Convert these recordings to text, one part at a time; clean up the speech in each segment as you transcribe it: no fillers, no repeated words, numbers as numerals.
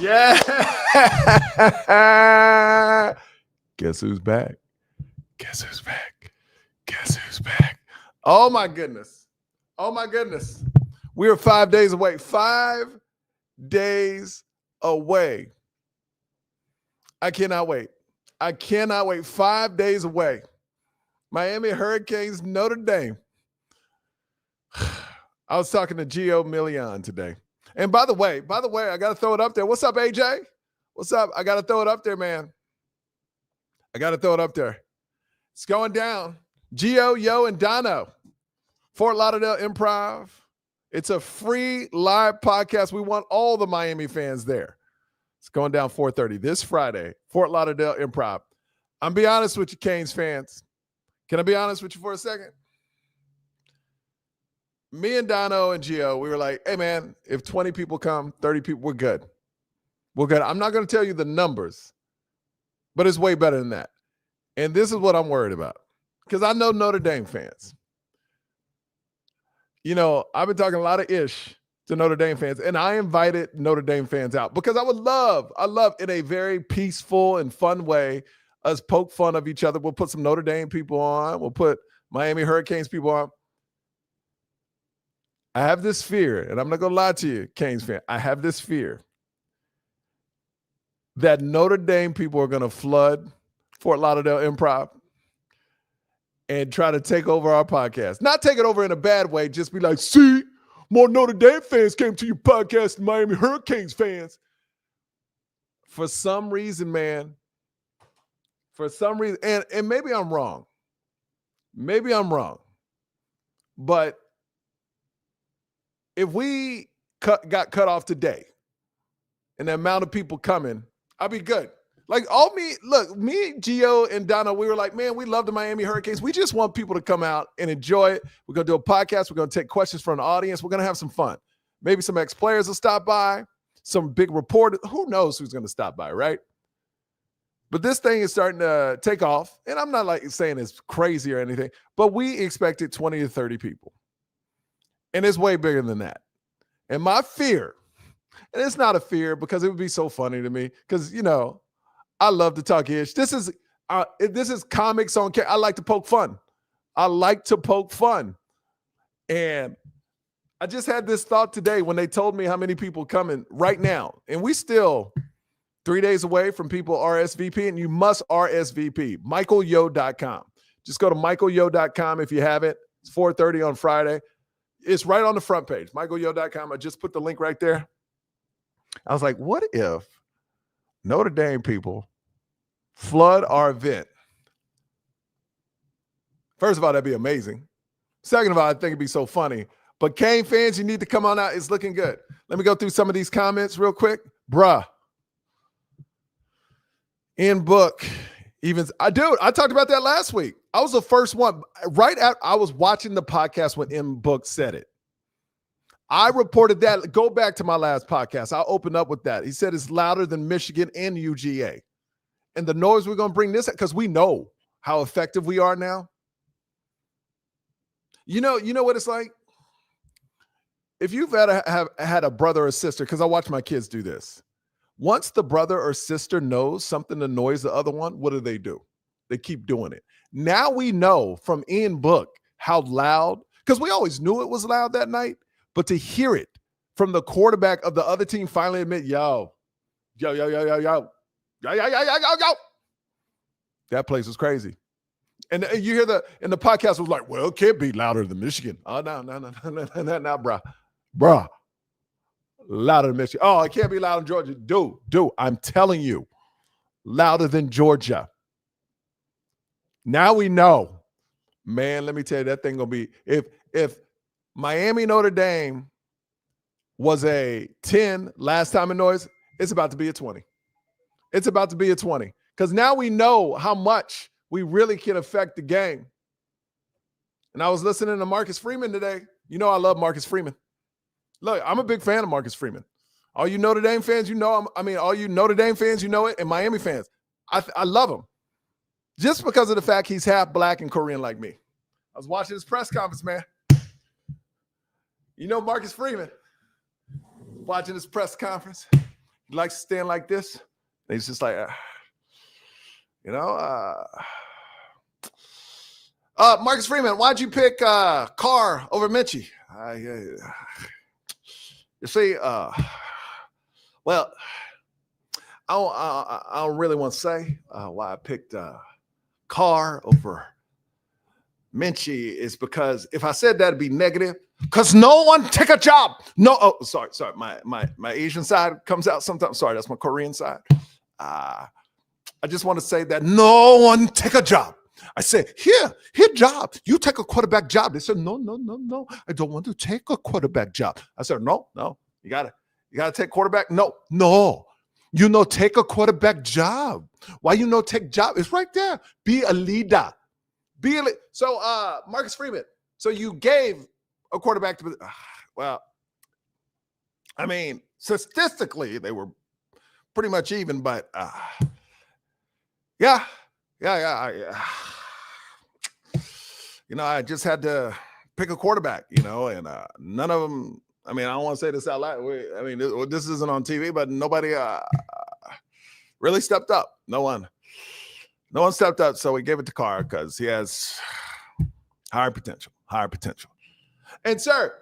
Yeah. Guess who's back? Guess who's back? Guess who's back? Oh my goodness. Oh my goodness. We are 5 days away. 5 days away. I cannot wait. I cannot wait. 5 days away. Miami Hurricanes, Notre Dame. I was talking to Gio Milian today. And by the way, I got to throw it up there. What's up, AJ? What's up? I got to throw it up there, man. I got to throw it up there. It's going down. Gio, Yo, and Dono. Fort Lauderdale Improv. It's a free live podcast. We want all the Miami fans there. It's going down 4:30 this Friday. Fort Lauderdale Improv. I'm be honest with you, Canes fans. Can I be honest with you for a second? Me and Dono and Gio, we were like, hey, man, if 20 people come, 30 people, we're good. We're good. I'm not going to tell you the numbers, but it's way better than that. And this is what I'm worried about because I know Notre Dame fans. You know, I've been talking a lot of ish to Notre Dame fans, and I invited Notre Dame fans out because I love in a very peaceful and fun way, us poke fun of each other. We'll put some Notre Dame people on. We'll put Miami Hurricanes people on. I have this fear, and I'm not going to lie to you, Canes fan. I have this fear that Notre Dame people are going to flood Fort Lauderdale Improv and try to take over our podcast. Not take it over in a bad way, just be like, see, more Notre Dame fans came to your podcast than Miami Hurricanes fans. For some reason, man, and maybe I'm wrong. But if we got cut off today and the amount of people coming, I'll be good. Like me, Gio, and Donna, we were like, man, we love the Miami Hurricanes. We just want people to come out and enjoy it. We're going to do a podcast. We're going to take questions from the audience. We're going to have some fun. Maybe some ex-players will stop by, some big reporters. Who knows who's going to stop by, right? But this thing is starting to take off. And I'm not like saying it's crazy or anything, but we expected 20 to 30 people. And it's way bigger than that. And my fear, and it's not a fear because it would be so funny to me because, you know, I love to talk ish. This is comics on camera. I like to poke fun. And I just had this thought today when they told me how many people coming right now. And we still 3 days away from people RSVP, and you must RSVP. MichaelYo.com. Just go to MichaelYo.com if you haven't. It's 4:30 on Friday. It's right on the front page, MichaelYo.com. I just put the link right there. I was like, what if Notre Dame people flood our event? First of all, that'd be amazing. Second of all, I think it'd be so funny. But Cane fans, you need to come on out. It's looking good. Let me go through some of these comments real quick. Bruh. In book. I talked about that last week. I was the first one. Right after I was watching the podcast when In Book said it. I reported that. Go back to my last podcast. I'll open up with that. He said it's louder than Michigan and UGA. And the noise we're going to bring this because we know how effective we are now. You know what it's like? If you've had a brother or sister, because I watch my kids do this. Once the brother or sister knows something annoys the other one, what do? They keep doing it. Now we know from In Book how loud, because we always knew it was loud that night, but to hear it from the quarterback of the other team finally admit, yo. That place was crazy. And you hear the podcast was like, well, it can't be louder than Michigan. Oh, no, bruh. Louder than Michigan. Oh, it can't be louder than Georgia. Dude, I'm telling you, louder than Georgia. Now we know. Man, let me tell you, that thing gonna be, if Miami Notre Dame was a 10 last time in noise, it's about to be a 20. It's about to be a 20. Because now we know how much we really can affect the game. And I was listening to Marcus Freeman today. You know I love Marcus Freeman. Look, I'm a big fan of Marcus Freeman. All you Notre Dame fans, you know all you Notre Dame fans, you know it, and Miami fans. I love him. Just because of the fact he's half black and Korean like me. I was watching his press conference, man. You know Marcus Freeman. Watching his press conference. He likes to stand like this. And he's just like, Marcus Freeman, why'd you pick Carr over Minchie? You see, well, I don't really want to say why I picked Carr over Minchie is because if I said that'd be negative, because no one take a job. No, sorry. My Asian side comes out sometimes. Sorry, that's my Korean side. I just want to say that no one take a job. I said, here job. You take a quarterback job. They said, no. I don't want to take a quarterback job. I said, no. You gotta take quarterback. No. You know, take a quarterback job. Why you know take job? It's right there. Be a leader. So, Marcus Freeman. So you gave a quarterback to. Well, I mean, statistically they were pretty much even, but yeah. I just had to pick a quarterback, and none of them. I mean, I don't want to say this out loud. This isn't on TV, but nobody really stepped up. No one stepped up. So we gave it to Carr because he has higher potential. And sir,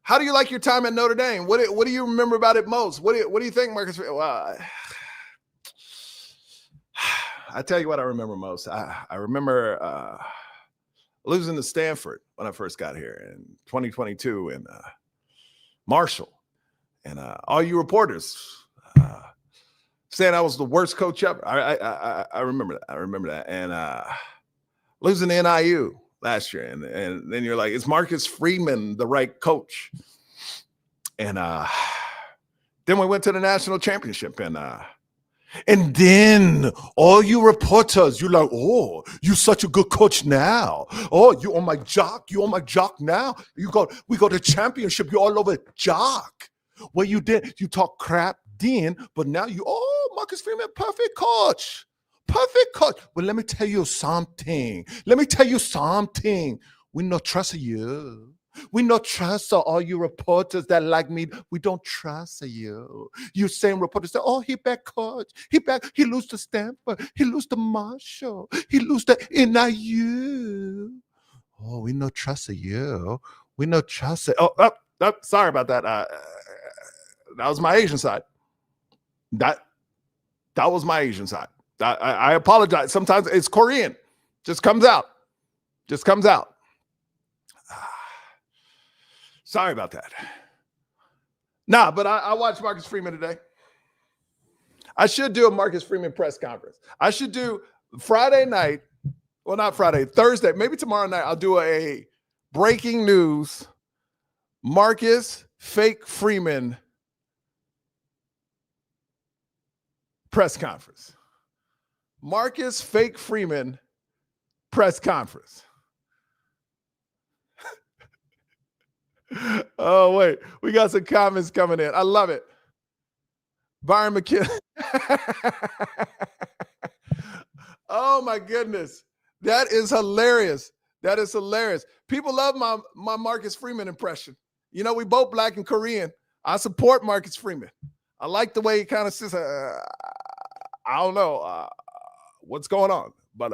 how do you like your time at Notre Dame? What do you remember about it most? What do you think, Marcus? Well, I tell you what I remember most. I remember losing to Stanford when I first got here in 2022 in Marshall. And all you reporters saying I was the worst coach ever. I remember that. And losing to NIU last year. And then you're like, is Marcus Freeman the right coach? And then we went to the national championship. And then all you reporters, you're like, oh, you such a good coach now. Oh, you on my jock now. We go to championship, you're all over jock. Well, you talk crap then, but now Marcus Freeman, perfect coach. Well, let me tell you something. We not trust you. We not trust all you reporters that like me. We don't trust you. You same reporters say, oh, he back coach. He lose to Stanford. He lose to Marshall. He lose to NIU. Oh, we not trust you. We not trust it. Oh, sorry about that. That was my Asian side. That was my Asian side. I apologize. Sometimes it's Korean. Just comes out. Sorry about that. But I watched Marcus Freeman today. I should do a Marcus Freeman press conference. I should do Friday night. Well, not Friday, Thursday. Maybe tomorrow night I'll do a breaking news Marcus Fake Freeman press conference. Marcus Fake Freeman press conference. Oh, wait. We got some comments coming in. I love it. Byron McKinnon. Oh, my goodness. That is hilarious. People love my Marcus Freeman impression. We both Black and Korean. I support Marcus Freeman. I like the way he kind of says, I don't know what's going on, but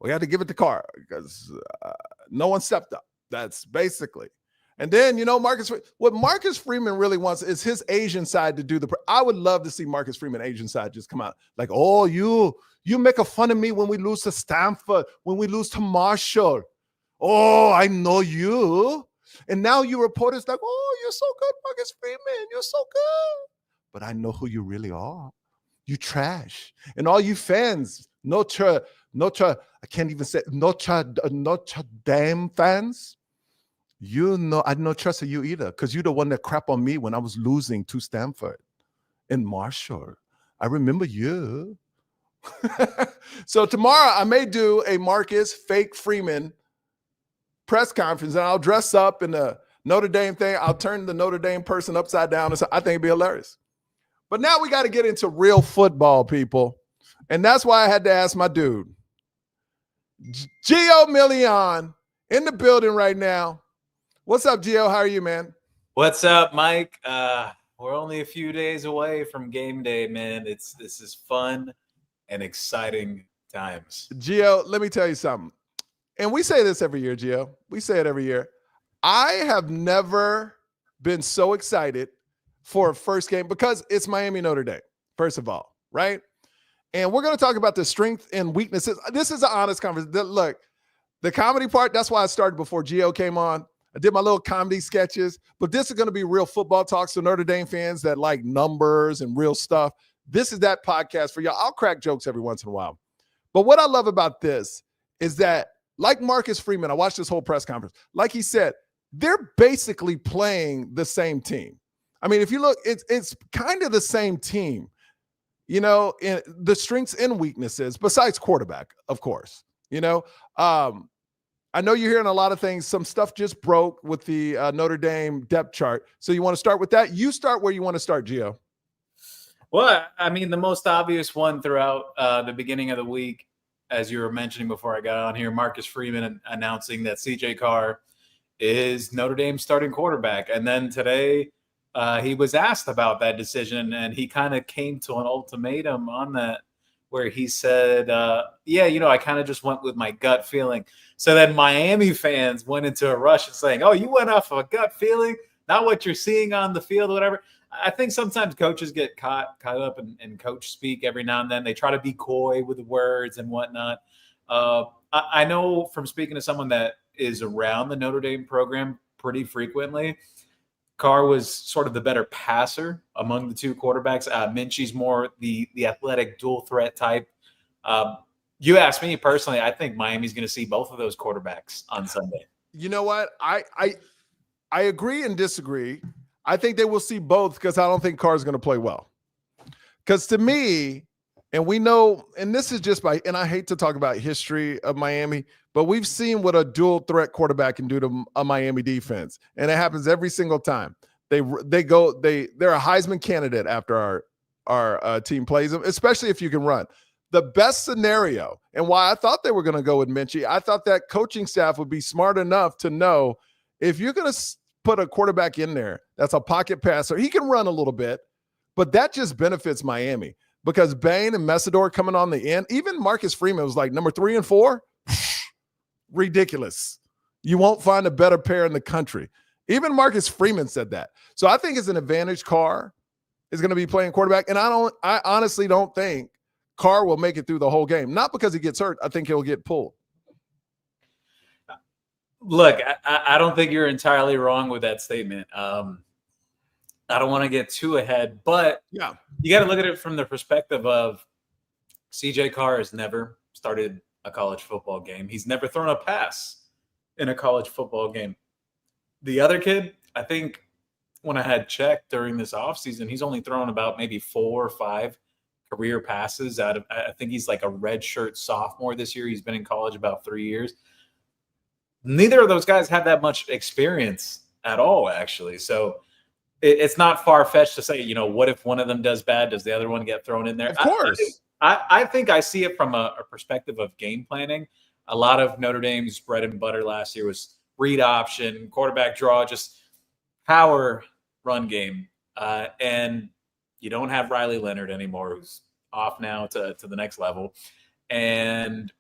we had to give it to Carr because no one stepped up. That's basically. And then, what Marcus Freeman really wants is his Asian side to do I would love to see Marcus Freeman Asian side just come out like, oh, you make a fun of me when we lose to Stanford, when we lose to Marshall. Oh, I know you. And now you reporters like, oh, you're so good, Marcus Freeman. You're so good. But I know who you really are. You trash. And all you fans, Notre, I can't even say Notre Dame fans. I don't trust you either because you're the one that crap on me when I was losing to Stanford and Marshall. I remember you. So tomorrow I may do a Marcus Fake Freeman press conference and I'll dress up in the Notre Dame thing. I'll turn the Notre Dame person upside down. And I think it'd be hilarious. But now we got to get into real football, people. And that's why I had to ask my dude, Gio Milian, in the building right now. What's up, Gio? How are you, man? What's up, Mike? We're only a few days away from game day, man. This is fun and exciting times. Gio, let me tell you something. And we say this every year, Gio. We say it every year. I have never been so excited for a first game because it's Miami Notre Dame, first of all, right? And we're going to talk about the strength and weaknesses. This is an honest conversation. Look, the comedy part, that's why I started before Gio came on. I did my little comedy sketches, but this is going to be real football talks to Notre Dame fans that like numbers and real stuff. This is that podcast for y'all. I'll crack jokes every once in a while. But what I love about this is that, like Marcus Freeman, I watched this whole press conference. Like he said, they're basically playing the same team. I mean, if you look, it's kind of the same team, you know, in the strengths and weaknesses, besides quarterback, of course. You know, I know you're hearing a lot of things. Some stuff just broke with the Notre Dame depth chart. So you want to start with that? You start where you want to start, Gio. Well, I mean, the most obvious one throughout the beginning of the week, as you were mentioning before I got on here, Marcus Freeman announcing that CJ Carr is Notre Dame's starting quarterback. And then today he was asked about that decision, and he kind of came to an ultimatum on that, where he said, yeah, you know, I kind of just went with my gut feeling. So then Miami fans went into a rush and saying, oh, you went off of a gut feeling, not what you're seeing on the field or whatever. I think sometimes coaches get caught up in coach speak every now and then. They try to be coy with the words and whatnot. I know from speaking to someone that is around the Notre Dame program pretty frequently, Carr was sort of the better passer among the two quarterbacks. Minchie's more the athletic dual threat type. You ask me personally, I think Miami's going to see both of those quarterbacks on Sunday. You know what? I agree and disagree. I think they will see both because I don't think Carr's going to play well. Because to me, and we know, and this is just and I hate to talk about history of Miami, but we've seen what a dual threat quarterback can do to a Miami defense. And it happens every single time. They're a Heisman candidate after our team plays them, especially if you can run. The best scenario, and why I thought they were going to go with Minchie, I thought that coaching staff would be smart enough to know if you're going to put a quarterback in there that's a pocket passer, he can run a little bit, but that just benefits Miami because Bain and Messidor coming on the end, even Marcus Freeman was like number 3 and 4, ridiculous. You won't find a better pair in the country. Even Marcus Freeman said that. So I think it's an advantage Carr is going to be playing quarterback, and I honestly don't think Carr will make it through the whole game. Not because he gets hurt. I think he'll get pulled. Look, I don't think you're entirely wrong with that statement. I don't want to get too ahead, but yeah, you got to look at it from the perspective of CJ Carr has never started a college football game. He's never thrown a pass in a college football game. The other kid, I think when I had checked during this offseason, he's only thrown about maybe 4 or 5 career passes out of, I think he's like a redshirt sophomore this year. He's been in college about 3 years. Neither of those guys have that much experience at all, actually. So it's not far-fetched to say, you know, what if one of them does bad? Does the other one get thrown in there? Of course. I think I see it from a perspective of game planning. A lot of Notre Dame's bread and butter last year was read option, quarterback draw, just power run game. And you don't have Riley Leonard anymore, who's off now to the next level. And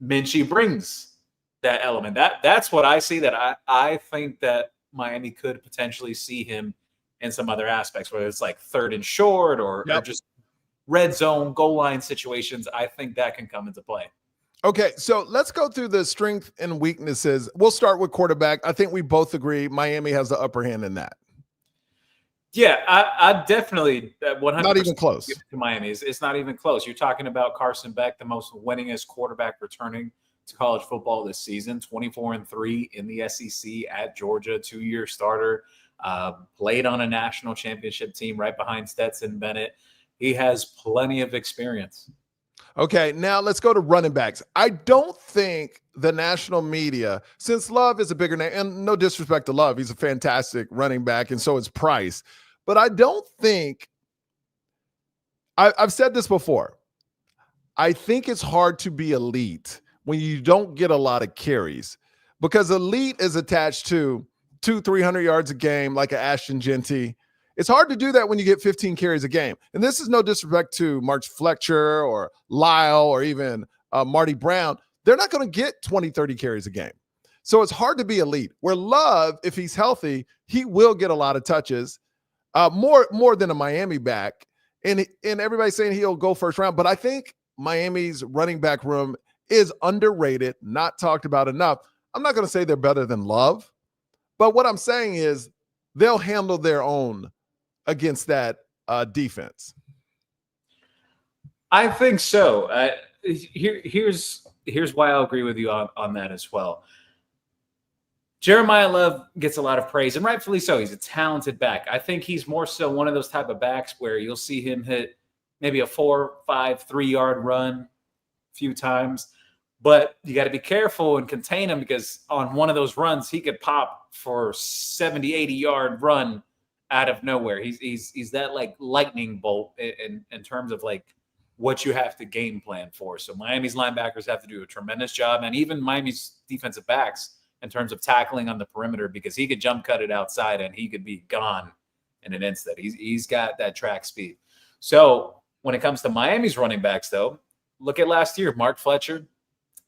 Minchie brings that element. That's what I see, that I think that Miami could potentially see him in some other aspects, whether it's like 3rd and short or just red zone, goal line situations. I think that can come into play. Okay, so let's go through the strength and weaknesses. We'll start with quarterback. I think we both agree Miami has the upper hand in that. Yeah, I definitely 100%. Not even close. To Miami. It's not even close. You're talking about Carson Beck, the most winningest quarterback returning to college football this season, 24-3 in the SEC at Georgia, 2-year starter, played on a national championship team right behind Stetson Bennett. He has plenty of experience. Okay, now let's go to running backs. I don't think the national media, since Love is a bigger name, and no disrespect to Love, he's a fantastic running back, and so is Price. But I don't think, I've said this before, I think it's hard to be elite when you don't get a lot of carries, because elite is attached to 200-300 yards a game, like an Ashton Genty. It's hard to do that when you get 15 carries a game. And this is no disrespect to Mark Fletcher or Lyle or even Marty Brown. They're not going to get 20, 30 carries a game. So it's hard to be elite. Where Love, if he's healthy, he will get a lot of touches, more than a Miami back. And everybody's saying he'll go first round. But I think Miami's running back room is underrated, not talked about enough. I'm not going to say they're better than Love, but what I'm saying is they'll handle their own against that defense. I think so. Here's why I'll agree with you on that as well. Jeremiah Love gets a lot of praise, and rightfully so. He's a talented back. I think he's more so one of those type of backs where you'll see him hit maybe a 4, 5, 3-yard run a few times, but you got to be careful and contain him because on one of those runs, he could pop for 70, 80-yard run out of nowhere. He's that like lightning bolt in terms of like what you have to game plan for. So Miami's linebackers have to do a tremendous job, and even Miami's defensive backs in terms of tackling on the perimeter, because he could jump cut it outside and he could be gone in an instant. He's got that track speed. So when it comes to Miami's running backs, though, look at last year. Mark Fletcher,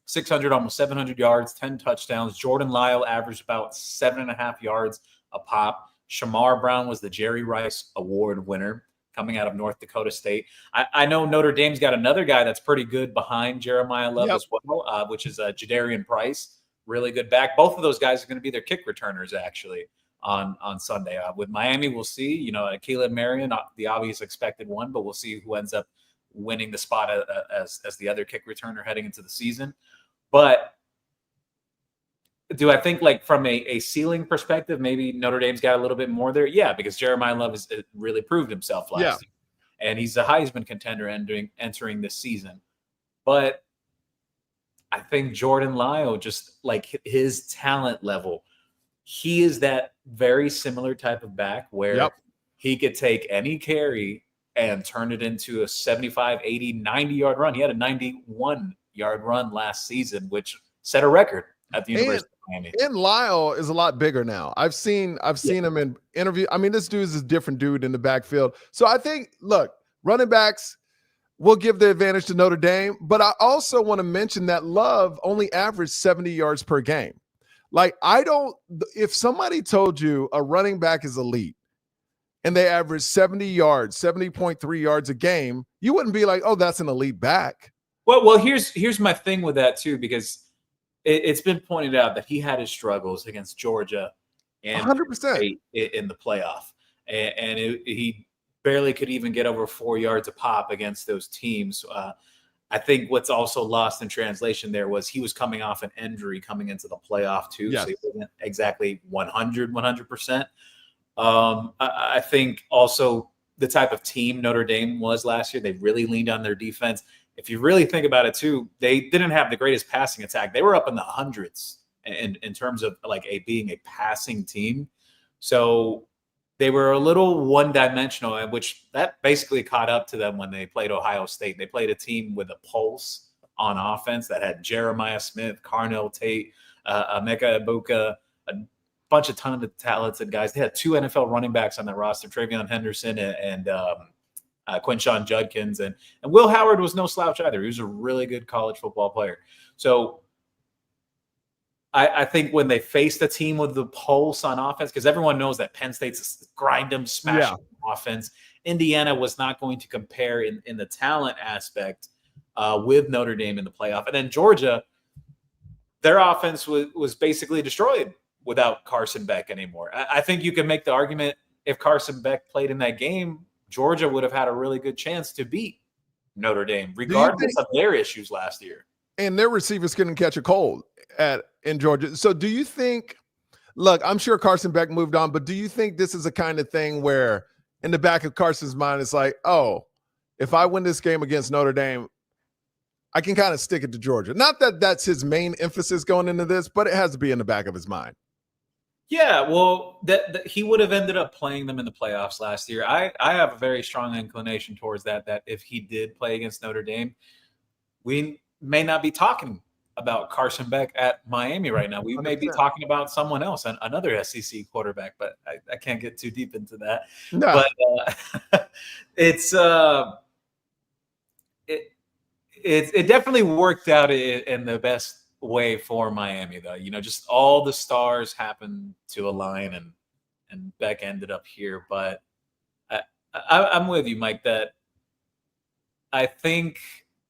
600, almost 700 yards, 10 touchdowns. Jordan Lyle averaged about 7.5 yards a pop. Shamar Brown was the Jerry Rice Award winner coming out of North Dakota State. I know Notre Dame's got another guy that's pretty good behind Jeremiah Love as well, which is Jadarian Price. Really good back. Both of those guys are going to be their kick returners actually on Sunday. With Miami, we'll see. Keelan Marion, the obvious expected one, but we'll see who ends up winning the spot as the other kick returner heading into the season. But do I think like from a ceiling perspective, maybe Notre Dame's got a little bit more there? Yeah, because Jeremiah Love has really proved himself last year, and he's a Heisman contender entering this season. But I think Jordan Lyle, just like his talent level, he is that very similar type of back where he could take any carry and turn it into a 75, 80, 90-yard run. He had a 91-yard run last season, which set a record at the University of Miami. And Lyle is a lot bigger now. I've seen him in interview. I mean, this dude is a different dude in the backfield. So I think, look, running backs will give the advantage to Notre Dame, but I also want to mention that Love only averaged 70 yards per game. Like, if somebody told you a running back is elite and they average 70 yards, 70.3 yards a game, you wouldn't be like, oh, that's an elite back. Well, here's my thing with that too, because it's been pointed out that he had his struggles against Georgia and 100% in the playoff, and he barely could even get over 4 yards a pop against those teams. I think what's also lost in translation there was he was coming off an injury coming into the playoff too, so he wasn't exactly 100%. I think also the type of team Notre Dame was last year, they really leaned on their defense. If you really think about it too, they didn't have the greatest passing attack. They were up in the hundreds in terms of like being a passing team. So they were a little one-dimensional, which that basically caught up to them when they played Ohio State. They played a team with a pulse on offense that had Jeremiah Smith, Carnell Tate, Emeka Egbuka, a bunch of talented guys. They had 2 NFL running backs on their roster, Travion Henderson and Quinshon Judkins. And Will Howard was no slouch either. He was a really good college football player. So I think when they faced a team with the pulse on offense, because everyone knows that Penn State's grind them, smash them offense, Indiana was not going to compare in the talent aspect with Notre Dame in the playoff. And then Georgia, their offense was basically destroyed without Carson Beck anymore. I think you can make the argument if Carson Beck played in that game, Georgia would have had a really good chance to beat Notre Dame, regardless of their issues last year. And their receivers couldn't catch a cold in Georgia. So do you think, look, I'm sure Carson Beck moved on, but do you think this is a kind of thing where in the back of Carson's mind, it's like, oh, if I win this game against Notre Dame, I can kind of stick it to Georgia. Not that that's his main emphasis going into this, but it has to be in the back of his mind. Yeah, well, that he would have ended up playing them in the playoffs last year. I have a very strong inclination towards that if he did play against Notre Dame, we may not be talking about Carson Beck at Miami right now. We may be 100%. talking about someone else, another SEC quarterback, but I can't get too deep into that. No. But it's it definitely worked out in the best way for Miami, though. You know, just all the stars happened to align, and Beck ended up here. But I'm with you, Mike, that I think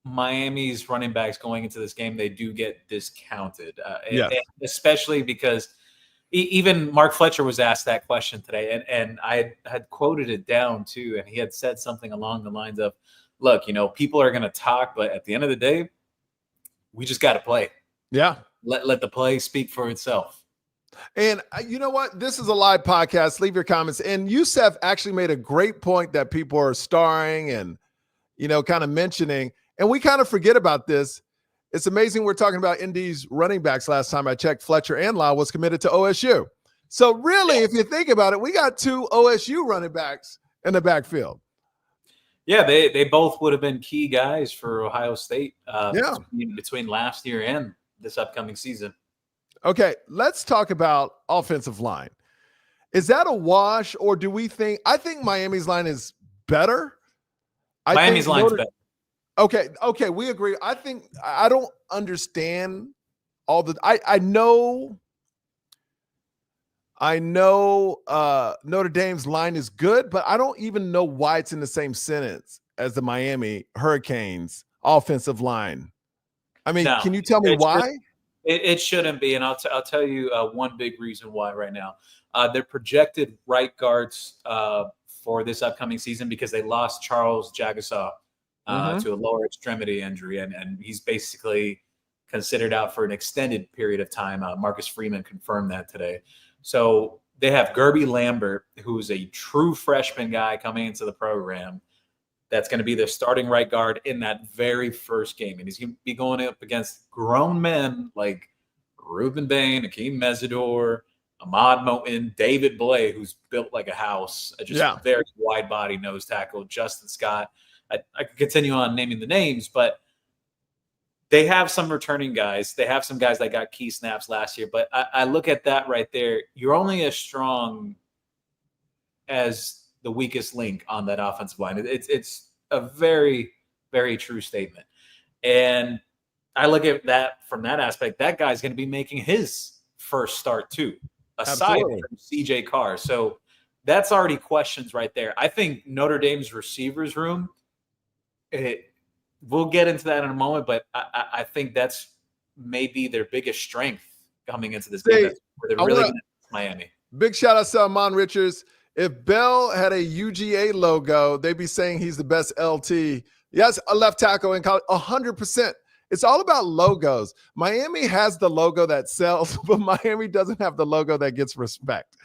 Miami's running backs going into this game, they do get discounted, Yes. and especially because even Mark Fletcher was asked that question today, and I had quoted it down too, and he had said something along the lines of, look, you know, people are going to talk, but at the end of the day, we just got to play. Yeah. Let the play speak for itself. And you know what? This is a live podcast. Leave your comments. And Youssef actually made a great point that people are starring and, you know, kind of mentioning, and we kind of forget about this. It's amazing we're talking about Indy's running backs. Last time I checked, Fletcher and Lau was committed to OSU. So really, if you think about it, we got 2 OSU running backs in the backfield. Yeah, they both would have been key guys for Ohio State between last year and this upcoming season. Okay, let's talk about offensive line. Is that a wash, or do we think – I think Miami's line is better. Miami's line's better. Okay, we agree. I don't understand all the – I know Notre Dame's line is good, but I don't even know why it's in the same sentence as the Miami Hurricanes offensive line. I mean, can you tell me why? It shouldn't be, and I'll tell you one big reason why right now. They're projected right guards for this upcoming season because they lost Charles Jagasaw to a lower extremity injury, and he's basically considered out for an extended period of time. Marcus Freeman confirmed that today. So they have Gerby Lambert, who's a true freshman guy coming into the program. That's going to be their starting right guard in that very first game. And he's going to be going up against grown men like Ruben Bain, Akeem Mesidor, Ahmad Moten, David Blay, who's built like a house, a very wide body nose tackle, Justin Scott. I could continue on naming the names, but they have some returning guys. They have some guys that got key snaps last year. But I look at that right there. You're only as strong as the weakest link on that offensive line. It's a very, very true statement. And I look at that from that aspect. That guy's going to be making his first start too, aside from CJ Carr. So that's already questions right there. I think Notre Dame's receivers room, we'll get into that in a moment, but I think that's maybe their biggest strength coming into this game. That's where they're really going to Miami. Big shout out to Amon Richards. If Bell had a UGA logo, they'd be saying he's the best LT. Yes, a left tackle in college, 100%. It's all about logos. Miami has the logo that sells, but Miami doesn't have the logo that gets respect.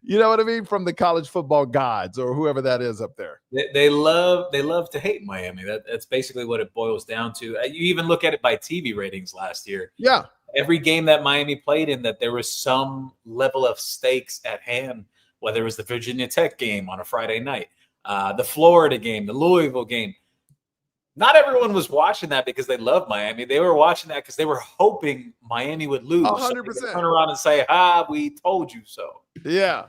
You know what I mean? From the college football gods or whoever that is up there. They love to hate Miami. That's basically what it boils down to. You even look at it by TV ratings last year. Yeah. Every game that Miami played in, that there was some level of stakes at hand, whether it was the Virginia Tech game on a Friday night, the Florida game, the Louisville game. Not everyone was watching that because they love Miami. They were watching that because they were hoping Miami would lose. 100%. So turn around and say, we told you so. Yeah.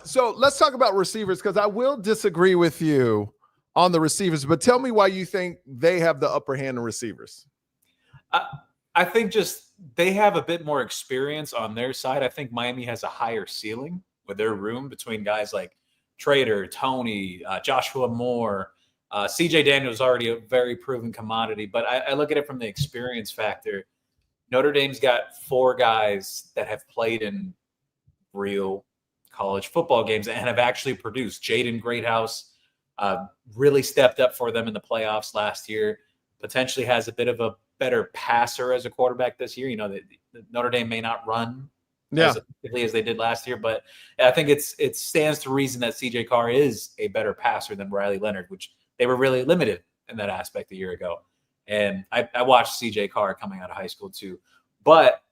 So let's talk about receivers, because I will disagree with you on the receivers, but tell me why you think they have the upper hand in receivers. I think just they have a bit more experience on their side. I think Miami has a higher ceiling with their room between guys like Trader, Tony, Joshua Moore. CJ Daniels is already a very proven commodity, but I look at it from the experience factor. Notre Dame's got 4 guys that have played in real college football games and have actually produced. Jaden Greathouse really stepped up for them in the playoffs last year, potentially has a bit of a better passer as a quarterback this year. You know, that Notre Dame may not run as effectively as they did last year, but I think it stands to reason that CJ Carr is a better passer than Riley Leonard, which they were really limited in that aspect a year ago. And I watched CJ Carr coming out of high school too. But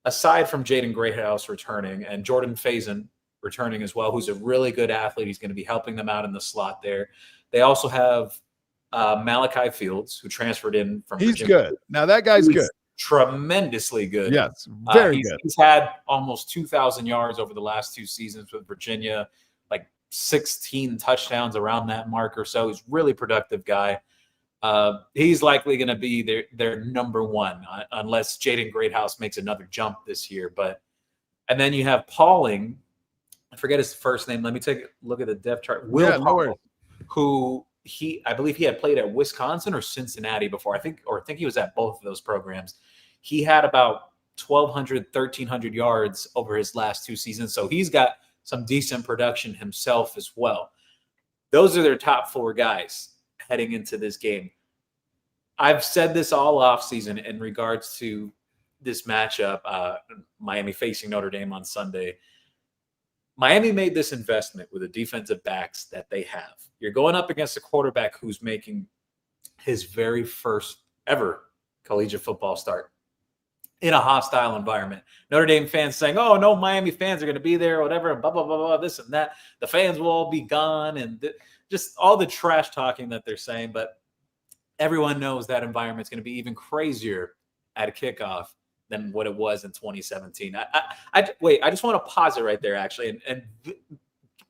aside from Jaden Greathouse returning and Jordan Faison returning as well, who's a really good athlete, he's going to be helping them out in the slot there. They also have Malachi Fields, who transferred in from He's Virginia. good. Now that guy's good. tremendously good. Yes, very good. good. He's had almost 2,000 yards over the last 2 seasons with Virginia, like 16 touchdowns around that mark or so. He's a really productive guy. He's likely going to be their number one unless Jaden Greathouse makes another jump this year. And then you have Pauling. I forget his first name. Let me take a look at the depth chart. Will Pauling, who I believe he had played at Wisconsin or Cincinnati before. I think he was at both of those programs. He had about 1,200, 1,300 yards over his last 2 seasons. So he's got some decent production himself as well. Those are their top 4 guys heading into this game. I've said this all offseason in regards to this matchup, Miami facing Notre Dame on Sunday. Miami made this investment with the defensive backs that they have. You're going up against a quarterback who's making his very first ever collegiate football start in a hostile environment. Notre Dame fans saying, oh, no Miami fans are going to be there, whatever, blah, blah, blah, blah, this and that. The fans will all be gone, and just all the trash talking that they're saying. But everyone knows that environment's going to be even crazier at a kickoff than what it was in 2017. I just want to pause it right there, actually, and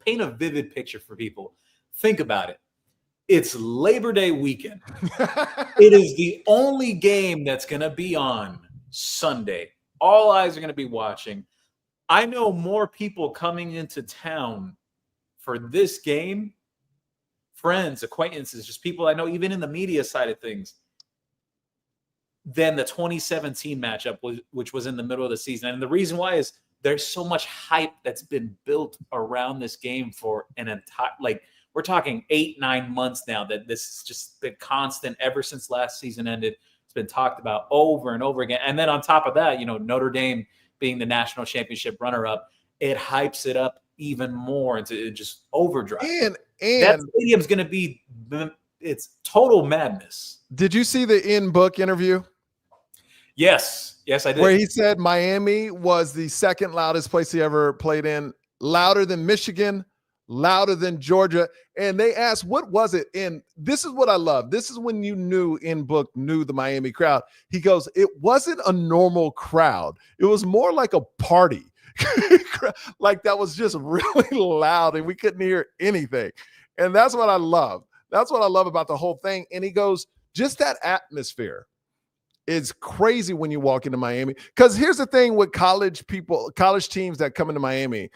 paint a vivid picture for people. Think about it. It's Labor Day weekend. It is the only game that's going to be on Sunday. All eyes are going to be watching. I know more people coming into town for this game, friends, acquaintances, just people I know, even in the media side of things, than the 2017 matchup, which was in the middle of the season. And the reason why is there's so much hype that's been built around this game for an entire, like, we're talking 8-9 months now that this has just been constant ever since last season ended. It's been talked about over and over again. And then on top of that, Notre Dame being the national championship runner-up, it hypes it up even more into just overdrive. And that stadium's going to be, it's total madness. Did you see the in-book interview? Yes, I did. Where he said Miami was the second loudest place he ever played in, louder than Michigan, louder than Georgia. And they asked, what was it? And this is what I love. This is when you in-book knew the Miami crowd. He goes, it wasn't a normal crowd. It was more like a party. Like that was just really loud and we couldn't hear anything. And that's what I love. That's what I love about the whole thing. And he goes, just that atmosphere is crazy when you walk into Miami. Because here's the thing with college teams that come into Miami.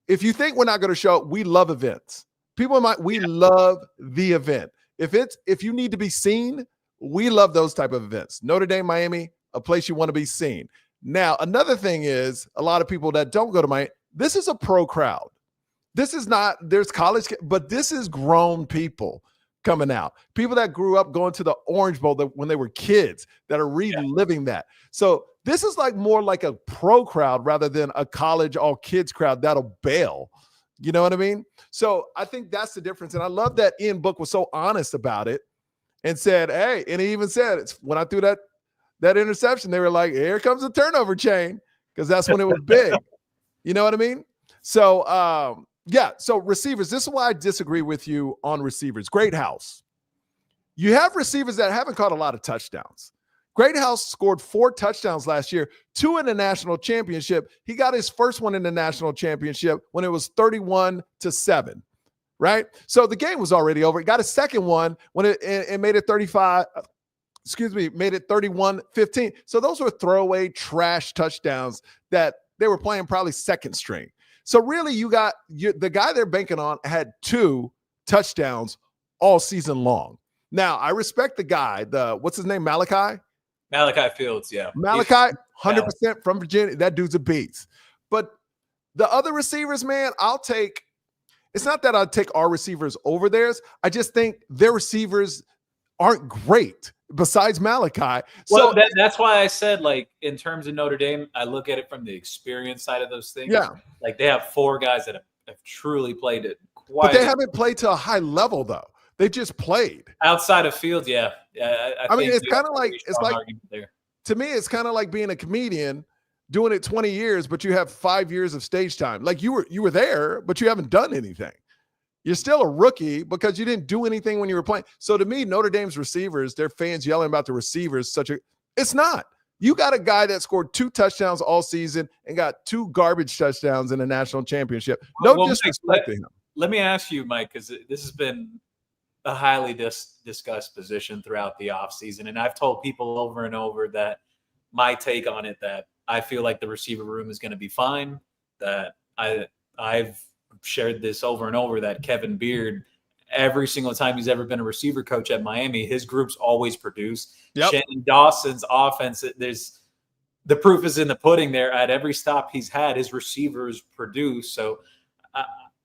If you think we're not going to show up, we love events. We love the event. If you need to be seen, we love those type of events. Notre Dame, Miami, a place you want to be seen. Now, another thing is a lot of people that don't go to Miami, this is a pro crowd. This is not, there's college, but this is grown people coming out. People that grew up going to the Orange Bowl when they were kids that are reliving that. So this is more like a pro crowd rather than a college all kids crowd that'll bail. You know what I mean? So I think that's the difference. And I love that Ian Book was so honest about it and said, hey, and he even said, it's when I threw that interception, they were like, here comes the turnover chain, because that's when it was big. You know what I mean? So, so receivers, this is why I disagree with you on receivers. Greathouse. You have receivers that haven't caught a lot of touchdowns. Greathouse scored 4 touchdowns last year, 2 in the national championship. He got his first one in the national championship when it was 31-7, right? So the game was already over. He got a second one when it made it 31-15. So those were throwaway trash touchdowns that they were playing probably second string. So really the guy they're banking on had 2 touchdowns all season long. Now, I respect the guy, what's his name, Malachi Fields, yeah. Malachi, 100% from Virginia. That dude's a beast. But the other receivers, man, it's not that I'd take our receivers over theirs. I just think their receivers aren't great besides Malachi. Well, that's why I said, in terms of Notre Dame, I look at it from the experience side of those things. Yeah. They have 4 guys that have truly played it. But they haven't played to a high level, though. They just played. Outside of Fields, yeah. I mean, it's kind of to me, it's kind of like being a comedian doing it 20 years, but you have 5 years of stage time. Like you were there, but you haven't done anything. You're still a rookie because you didn't do anything when you were playing. So to me, Notre Dame's receivers, their fans yelling about the receivers, It's not. You got a guy that scored 2 touchdowns all season and got 2 garbage touchdowns in the national championship. No disrespect to him. Let me ask you, Mike, because this has been a highly discussed position throughout the offseason. And I've told people over and over that my take on it, that I feel like the receiver room is going to be fine, that I've shared this over and over, that Kevin Beard, every single time he's ever been a receiver coach at Miami, his groups always produce. Yep. Shannon Dawson's offense, the proof is in the pudding there. At every stop he's had, his receivers produce. So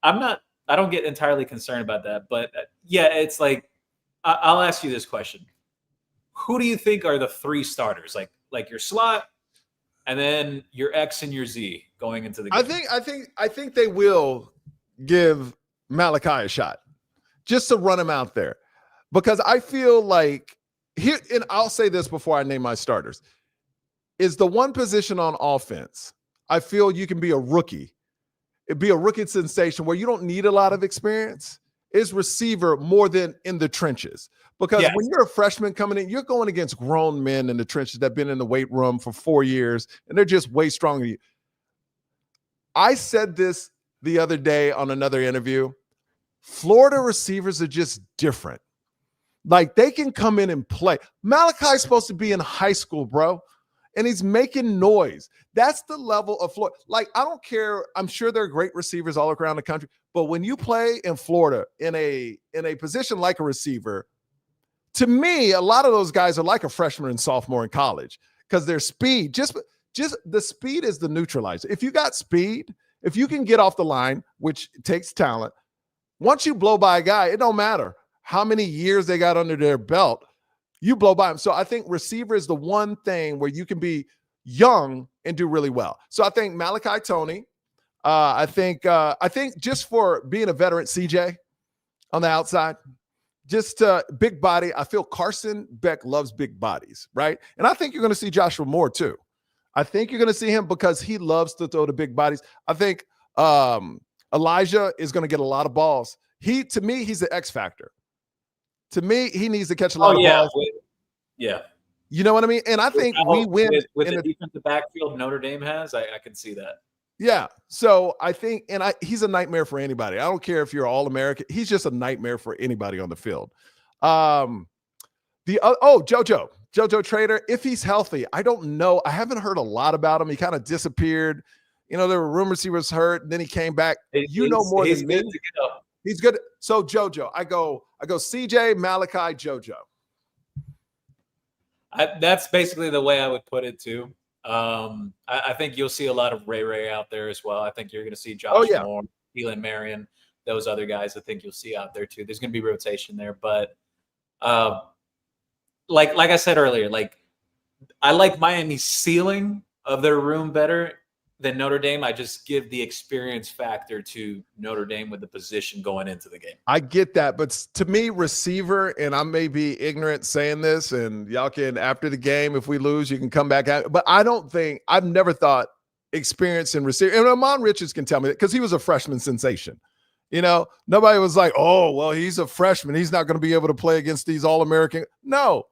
I don't get entirely concerned about that. But yeah, it's like, I'll ask you this question. Who do you think are the 3 starters? Like your slot, and then your X and your Z going into the game? I think they will give Malachi a shot just to run him out there, because I feel like here, and I'll say this before I name my starters, is the one position on offense I feel you can be a rookie. It'd be a rookie sensation where you don't need a lot of experience, is receiver more than in the trenches. Because when you're a freshman coming in, you're going against grown men in the trenches that have been in the weight room for 4 years, and they're just way stronger than you. I said this the other day on another interview. Florida receivers are just different. Like, they can come in and play. Malachi's supposed to be in high school, bro, and he's making noise. That's the level of Florida. Like, I don't care. I'm sure there are great receivers all around the country, but when you play in Florida in a position like a receiver, to me, a lot of those guys are like a freshman and sophomore in college, because their speed, just the speed is the neutralizer. If you got speed, if you can get off the line, which takes talent, once you blow by a guy, it don't matter how many years they got under their belt, you blow by him. So I think receiver is the one thing where you can be young and do really well. So I think Malachi Toney, I think just for being a veteran, CJ on the outside, just big body. I feel Carson Beck loves big bodies, right? And I think you're going to see Joshua Moore too. I think you're going to see him because he loves to throw the big bodies. I think Elijah is going to get a lot of balls. To me, he's the X factor. To me, he needs to catch a lot of balls. Yeah. You know what I mean? And I think we win. With the defensive backfield Notre Dame has, I can see that. Yeah. So I think, he's a nightmare for anybody. I don't care if you're All-American. He's just a nightmare for anybody on the field. JoJo Trader, if he's healthy, I don't know. I haven't heard a lot about him. He kind of disappeared. You know, there were rumors he was hurt, and then he came back. You know more than me. He's good. So JoJo, I go CJ, Malachi, JoJo. That's basically the way I would put it too. I think you'll see a lot of Ray out there as well. I think you're going to see Josh Moore, Keelan Marion, those other guys. I think you'll see out there too. There's going to be rotation there, but like I said earlier, like I like Miami's ceiling of their room better than Notre Dame. I just give the experience factor to Notre Dame with the position going into the game. I get that, but to me, receiver, and I may be ignorant saying this, and y'all can, after the game, if we lose, you can come back at it. But I've never thought experience in receiver, and Amon Richards can tell me that because he was a freshman sensation. You know, nobody was like, oh, well, he's a freshman, he's not going to be able to play against these All-American. No,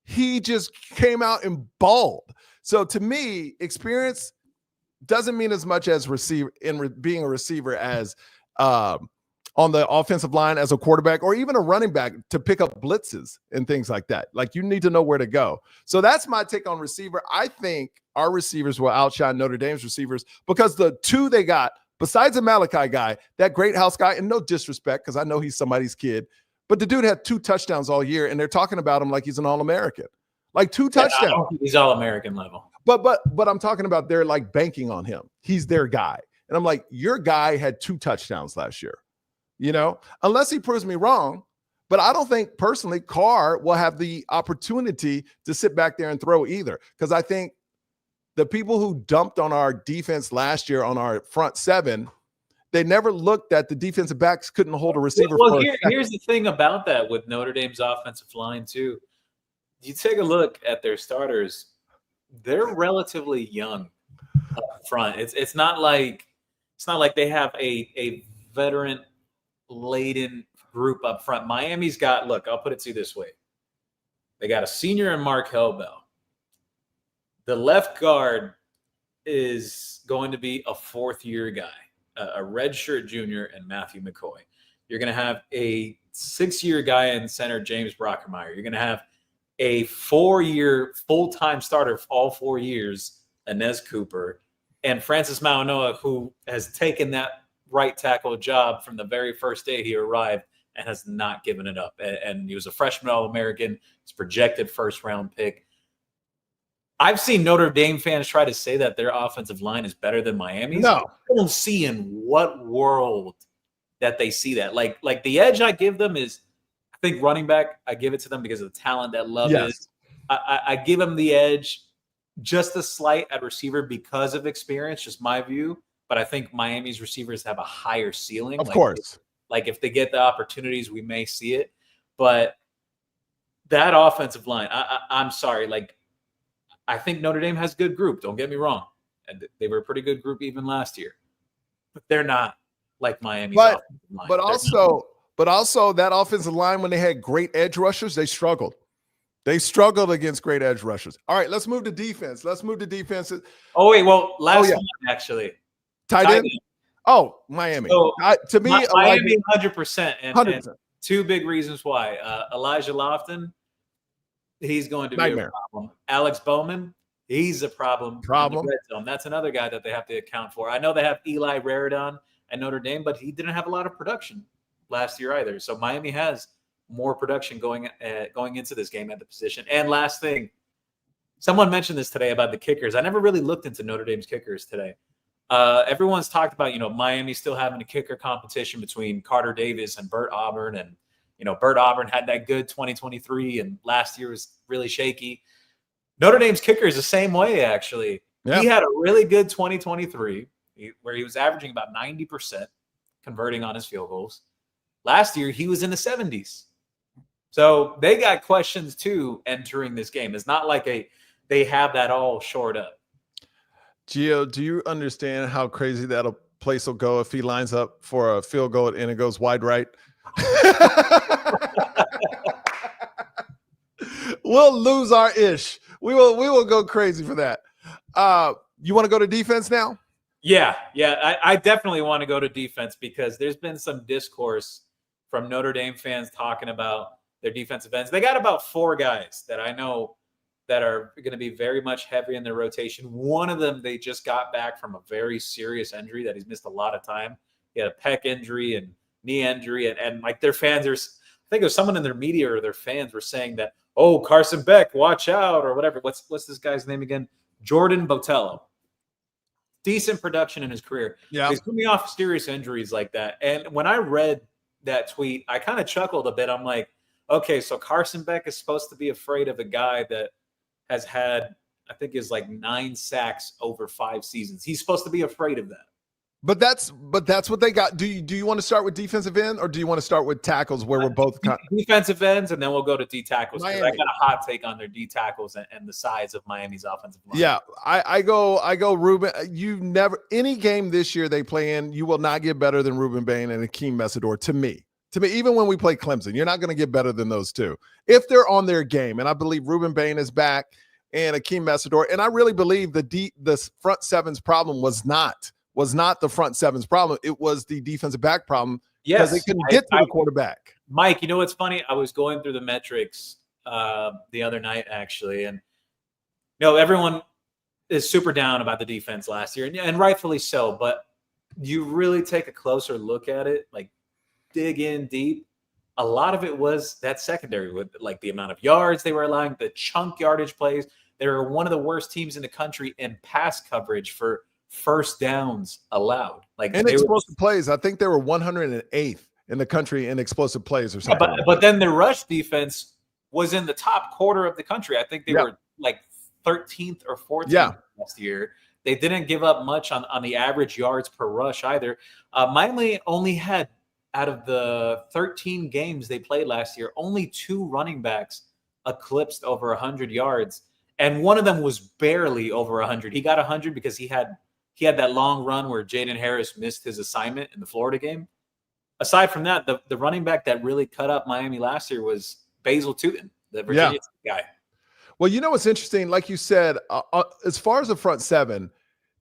he just came out and balled. So to me, experience doesn't mean as much as being a receiver as on the offensive line as a quarterback or even a running back to pick up blitzes and things like that. Like, you need to know where to go. So that's my take on receiver. I think our receivers will outshine Notre Dame's receivers because the 2 they got, besides the Malachi guy, that Great House guy, and no disrespect because I know he's somebody's kid, but the dude had 2 touchdowns all year, and they're talking about him like he's an All-American. Like 2 touchdowns. I don't think he's All-American level. But I'm talking about they're like banking on him. He's their guy. And I'm like, your guy had 2 touchdowns last year, you know, unless he proves me wrong. But I don't think personally Carr will have the opportunity to sit back there and throw either. Because I think the people who dumped on our defense last year on our front 7, they never looked at the defensive backs couldn't hold a receiver. Well, here's the thing about that with Notre Dame's offensive line too. You take a look at their starters. They're relatively young up front. It's not like they have a veteran laden group up front. Miami's got, look, I'll put it to you this way. They got a senior in Mark Hellbell. The left guard is going to be a fourth-year guy, a redshirt junior, and Matthew McCoy. You're going to have a 6-year guy in center, James Brockermeyer. You're going to have a 4-year full-time starter for all 4 years, Inez Cooper, and Francis Mauanoa, who has taken that right tackle job from the very first day he arrived and has not given it up. And he was a freshman All-American. He's projected first-round pick. I've seen Notre Dame fans try to say that their offensive line is better than Miami's. No. I don't see in what world that they see that. Like the edge I give them is, I think running back, I give it to them because of the talent that Love is. I give them the edge just a slight at receiver because of experience, just my view. But I think Miami's receivers have a higher ceiling. Of course. Like if they get the opportunities, we may see it. But that offensive line, I'm sorry, like, I think Notre Dame has a good group. Don't get me wrong. And they were a pretty good group even last year. But they're not like Miami's offensive line. But also that offensive line, when they had great edge rushers, they struggled. They struggled against great edge rushers. All right, let's move to defense. Oh, wait. Well, last one, actually. Tight end? Oh, Miami. So, to me, Miami 100%. And 100%. And two big reasons why. Elijah Lofton, he's going to be a problem. Alex Bowman, he's a problem. In the red zone. That's another guy that they have to account for. I know they have Eli Raridon at Notre Dame, but he didn't have a lot of production last year either. So Miami has more production going into this game at the position. And last thing, someone mentioned this today about the kickers. I never really looked into Notre Dame's kickers today. Everyone's talked about, Miami still having a kicker competition between Carter Davis and Bert Auburn. And, Bert Auburn had that good 2023 and last year was really shaky. Notre Dame's kicker is the same way, actually. Yeah. He had a really good 2023 where he was averaging about 90% converting on his field goals. Last year, he was in the 70s. So they got questions, too, entering this game. It's not like they have that all shored up. Gio, do you understand how crazy that place will go if he lines up for a field goal and it goes wide right? We'll lose our ish. We will go crazy for that. You want to go to defense now? Yeah. I definitely want to go to defense because there's been some discourse from Notre Dame fans talking about their defensive ends. They got about 4 guys that I know that are going to be very much heavy in their rotation. One of them, they just got back from a very serious injury that he's missed a lot of time. He had a pec injury and knee injury. And like their fans are, I think it was someone in their media or their fans were saying that, oh, Carson Beck, watch out or whatever. What's this guy's name again? Jordan Botello. Decent production in his career. Yeah. He's coming off serious injuries like that. And when I read that tweet, I kind of chuckled a bit. I'm like, okay, so Carson Beck is supposed to be afraid of a guy that has had, I think, is like 9 sacks over 5 seasons. He's supposed to be afraid of that. But that's what they got. Do you want to start with defensive end or do you want to start with tackles where we're both defensive ends and then we'll go to D tackles? I got a hot take on their D tackles and the size of Miami's offensive line. Yeah, I go Ruben. You never any game this year they play in, you will not get better than Ruben Bain and Akeem Messidor to me, even when we play Clemson, you're not going to get better than those two if they're on their game. And I believe Ruben Bain is back and Akeem Messidor. And I really believe the front seven's problem was not the front seven's problem. It was the defensive back problem because they couldn't get to the quarterback. Mike, you know what's funny? I was going through the metrics the other night, actually. And everyone is super down about the defense last year, and rightfully so. But you really take a closer look at it, like dig in deep. A lot of it was that secondary with like the amount of yards they were allowing, the chunk yardage plays. They were one of the worst teams in the country in pass coverage for first downs allowed. Like and explosive plays. I think they were 108th in the country in explosive plays or something. But then their rush defense was in the top quarter of the country. I think they were like 13th or 14th last year. They didn't give up much on the average yards per rush either. Miami only had, out of the 13 games they played last year, only 2 running backs eclipsed over 100 yards. And one of them was barely over 100. He got 100 because he had that long run where Jaden Harris missed his assignment in the Florida game. Aside from that, the running back that really cut up Miami last year was Basil Tootin, the Virginia guy. Well, you know what's interesting? Like you said, as far as the front seven,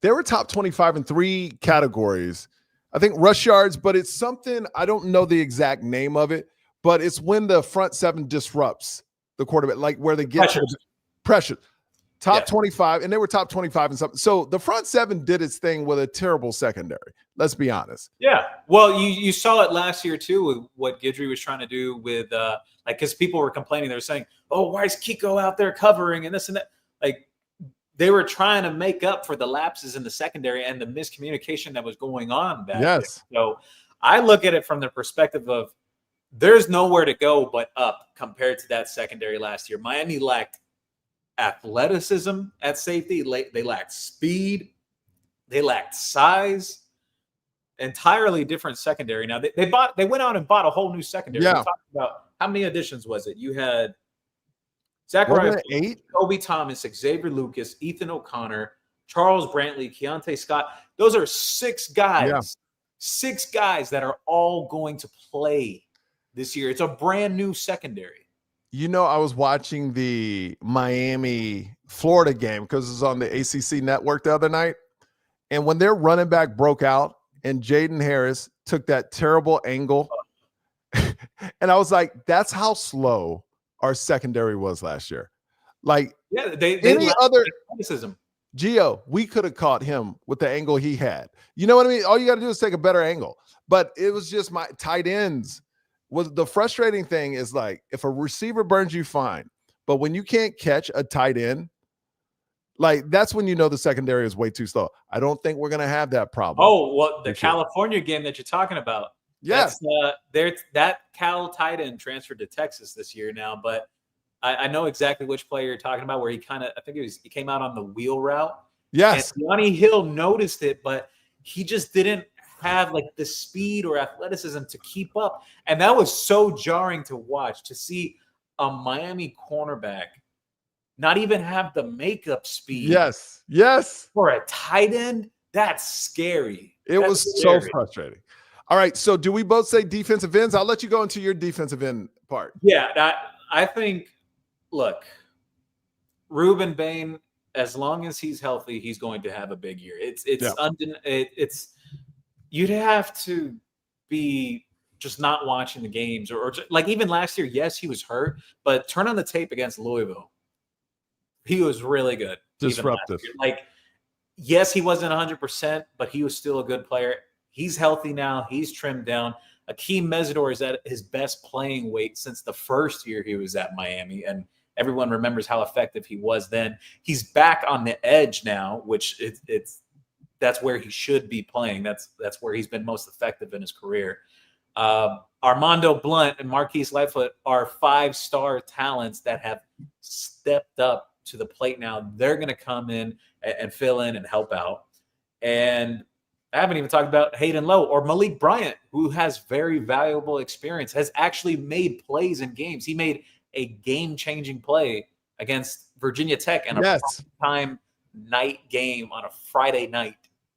they were top 25 in 3 categories. I think rush yards, but it's something, I don't know the exact name of it, but it's when the front seven disrupts the quarterback, like where they get to the pressure. Top 25, and they were top 25 and something. So the front seven did its thing with a terrible secondary. Let's be honest. Yeah. Well, you saw it last year too with what Guidry was trying to do with because people were complaining. They were saying, "Oh, why is Kiko out there covering and this and that?" Like they were trying to make up for the lapses in the secondary and the miscommunication that was going on back there. So I look at it from the perspective of there's nowhere to go but up compared to that secondary last year. Miami lacked athleticism at safety. They lacked speed. They lacked size. Entirely different secondary. Now they went out and bought a whole new secondary. Yeah. We talked about how many additions was it? You had Zachariah, 8, Kobe Thomas, Xavier Lucas, Ethan O'Connor, Charles Brantley, Keontae Scott. Those are 6 guys. Yeah. 6 guys that are all going to play this year. It's a brand new secondary. You know, I was watching the Miami-Florida game because it was on the ACC network the other night. And when their running back broke out and Jaden Harris took that terrible angle, and I was like, that's how slow our secondary was last year. Like, they any other criticism. Gio, we could have caught him with the angle he had. You know what I mean? All you got to do is take a better angle. But it was just my tight ends. Was the frustrating thing is like if a receiver burns you, fine, but when you can't catch a tight end, like that's when you know the secondary is way too slow. I don't think we're gonna have that problem. Oh, well, the California game that you're talking about. Yes, that Cal tight end transferred to Texas this year now, but I know exactly which player you're talking about. Where he came out on the wheel route. Yes, and Yanni Hill noticed it, but he just didn't have like the speed or athleticism to keep up. And that was so jarring to watch, to see a Miami cornerback not even have the makeup speed. Yes. For a tight end, that's scary. That's was scary. So frustrating. All right, so do we both say defensive ends? I'll let you go into your defensive end part. Yeah, I think, look, Ruben Bain, as long as he's healthy, he's going to have a big year. It's you'd have to be just not watching the games or like even last year, yes, he was hurt, but turn on the tape against Louisville. He was really good. Disruptive. Like, yes, he wasn't 100%, but he was still a good player. He's healthy now. He's trimmed down. Akeem Mesidor is at his best playing weight since the first year he was at Miami, and everyone remembers how effective he was then. He's back on the edge now, which that's where he should be playing. That's where he's been most effective in his career. Armando Blunt and Marquise Lightfoot are 5-star talents that have stepped up to the plate now. They're going to come in and fill in and help out. And I haven't even talked about Hayden Lowe or Malik Bryant, who has very valuable experience, has actually made plays in games. He made a game-changing play against Virginia Tech in a prime night game on a Friday night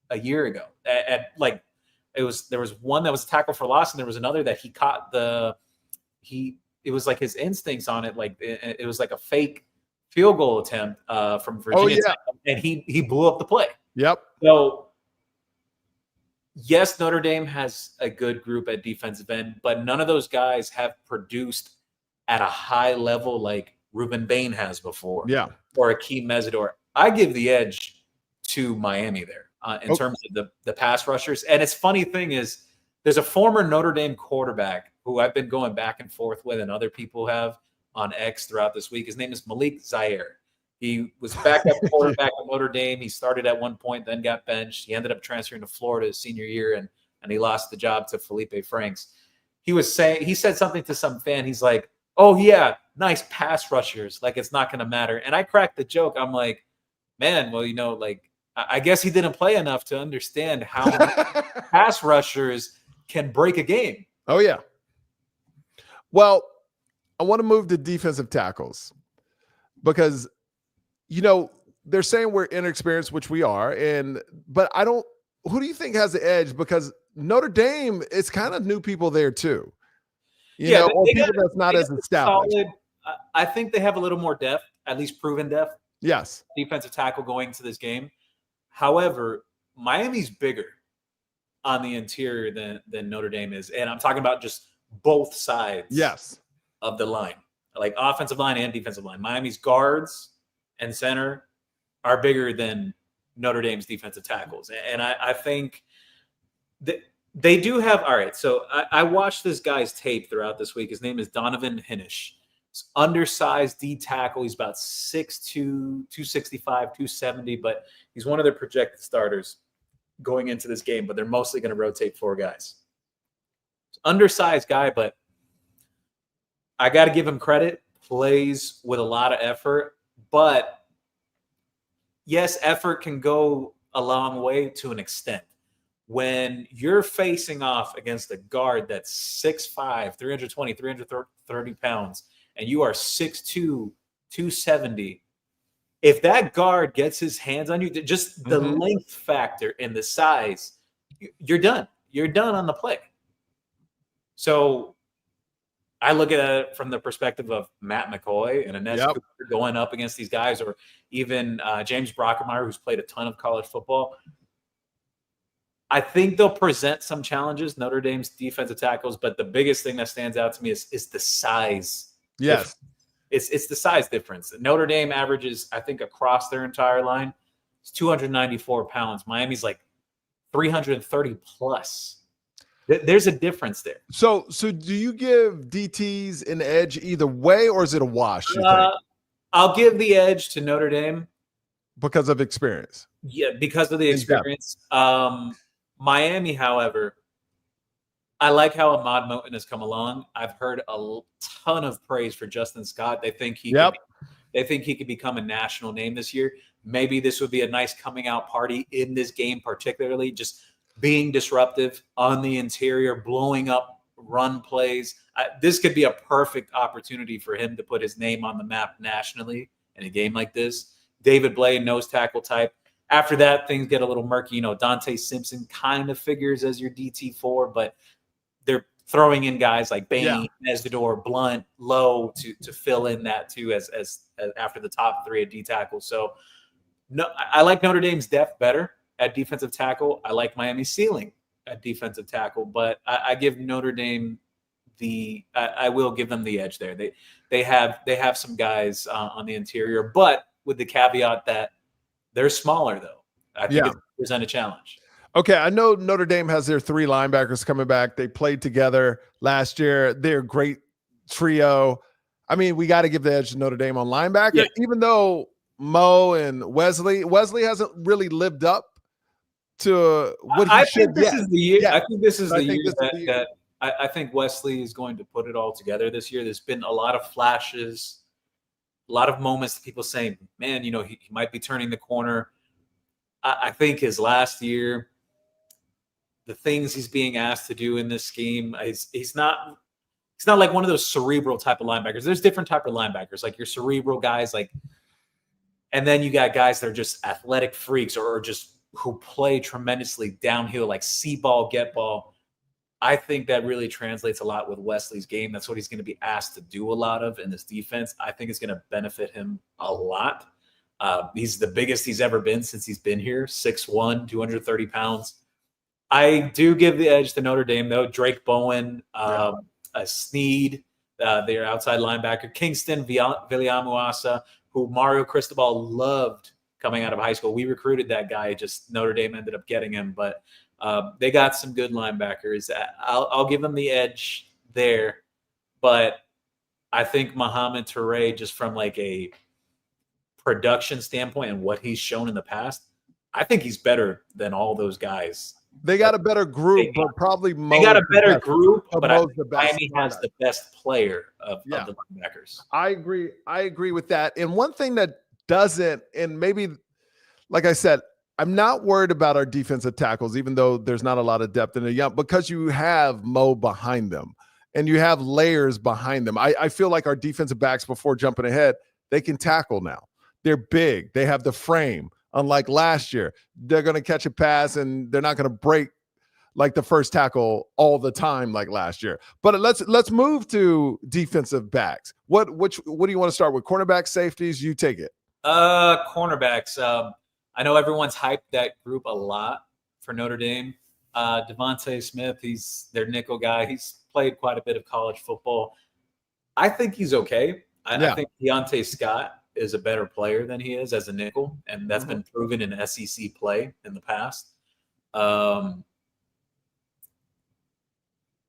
a year ago. There was one that was a tackle for loss, and there was another that he caught it was like his instincts on it. Like it was like a fake field goal attempt from Virginia Tech, and he blew up the play. Yep. So yes, Notre Dame has a good group at defensive end, but none of those guys have produced at a high level like Ruben Bain has before. Yeah. Or Akeem Mesidor. I give the edge to Miami there in terms of the pass rushers. And it's funny thing is there's a former Notre Dame quarterback who I've been going back and forth with, and other people have on X throughout this week. His name is Malik Zaire. He was backup quarterback at Notre Dame. He started at one point, then got benched. He ended up transferring to Florida his senior year, and he lost the job to Felipe Franks. He said something to some fan. He's like, "Oh yeah, nice pass rushers. Like it's not going to matter." And I cracked the joke. I'm like, man, well, like I guess he didn't play enough to understand how pass rushers can break a game. Oh yeah. Well, I want to move to defensive tackles because, they're saying we're inexperienced, which we are. But who do you think has the edge? Because Notre Dame, it's kind of new people there too. Or people that's not as established. I think they have a little more depth at least proven depth. Yes. Defensive tackle going into this game. However, Miami's bigger on the interior than Notre Dame is. And I'm talking about just both sides Yes. of the line, like offensive line and defensive line. Miami's guards and center are bigger than Notre Dame's defensive tackles. And I think that they do have, all right, so I watched this guy's tape throughout this week. His name is Donovan Hinish. He's undersized D tackle. He's about 6'2", 265, 270, but he's one of their projected starters going into this game, but they're mostly going to rotate 4 guys. Undersized guy, but I got to give him credit. Plays with a lot of effort, but yes, effort can go a long way to an extent. When you're facing off against a guard that's 6'5", 320, 330 pounds, and you are 6'2", 270, if that guard gets his hands on you, just the length factor and the size, you're done. You're done on the play. So I look at it from the perspective of Matt McCoy and Ines Cooper going up against these guys, or even James Brockermeyer, who's played a ton of college football. I think they'll present some challenges, Notre Dame's defensive tackles, but the biggest thing that stands out to me is the size. Yes. It's the size difference. Notre Dame averages, I think, across their entire line, it's 294 pounds. Miami's like 330 plus. There's a difference there. So do you give DTs an edge either way, or is it a wash? I'll give the edge to Notre Dame because of experience. Yeah, because of the experience. Miami, however, I like how Ahmad Moten has come along. I've heard a ton of praise for Justin Scott. They think he could become a national name this year. Maybe this would be a nice coming out party in this game, particularly just being disruptive on the interior, blowing up run plays. This could be a perfect opportunity for him to put his name on the map nationally in a game like this. David Blay, nose tackle type. After that, things get a little murky. Dante Simpson kind of figures as your DT4, but they're throwing in guys like Bain, Esvidor, Blunt, Lowe to fill in that too as after the top 3 at D tackle. So no, I like Notre Dame's depth better at defensive tackle. I like Miami's ceiling at defensive tackle, but I give Notre Dame I will give them the edge there. They have some guys on the interior, but with the caveat that they're smaller, though. I think it present a challenge. Okay, I know Notre Dame has their 3 linebackers coming back. They played together last year. They're a great trio. I mean, we got to give the edge to Notre Dame on linebacker, even though Mo and Wesley hasn't really lived up to what he should. I think this is the year. I think this is the year that I think Wesley is going to put it all together this year. There's been a lot of flashes, a lot of moments that people saying, man, he might be turning the corner. I think his last year, the things he's being asked to do in this scheme, he's not like one of those cerebral type of linebackers. There's different type of linebackers, like your cerebral guys, and then you got guys that are just athletic freaks or just who play tremendously downhill, like see ball, get ball. I think that really translates a lot with Wesley's game. That's what he's going to be asked to do a lot of in this defense. I think it's going to benefit him a lot. He's the biggest he's ever been since he's been here, 6'1", 230 pounds. I do give the edge to Notre Dame, though. Drake Bowen, Sneed, their outside linebacker, Kingston Villamuasa, who Mario Cristobal loved coming out of high school. We recruited that guy, just Notre Dame ended up getting him. But they got some good linebackers. I'll give them the edge there. But I think Mohamed Touré, just from like a production standpoint and what he's shown in the past, I think he's better than all those guys. They got a better group, but probably Mo. They got a better group, but Miami has the best player of the linebackers. I agree with that. And one thing that doesn't, and maybe, like I said, I'm not worried about our defensive tackles, even though there's not a lot of depth in the young, because you have Mo behind them and you have layers behind them. I feel like our defensive backs, before jumping ahead, they can tackle now. They're big. They have the frame. Unlike last year, they're going to catch a pass and they're not going to break like the first tackle all the time like last year. But let's move to defensive backs. What do you want to start with? Cornerback, safeties? You take it. Cornerbacks. I know everyone's hyped that group a lot for Notre Dame. Devontae Smith, he's their nickel guy. He's played quite a bit of college football. I think he's okay. I think Deontay Scott is a better player than he is as a nickel, and that's been proven in SEC play in the past. I'm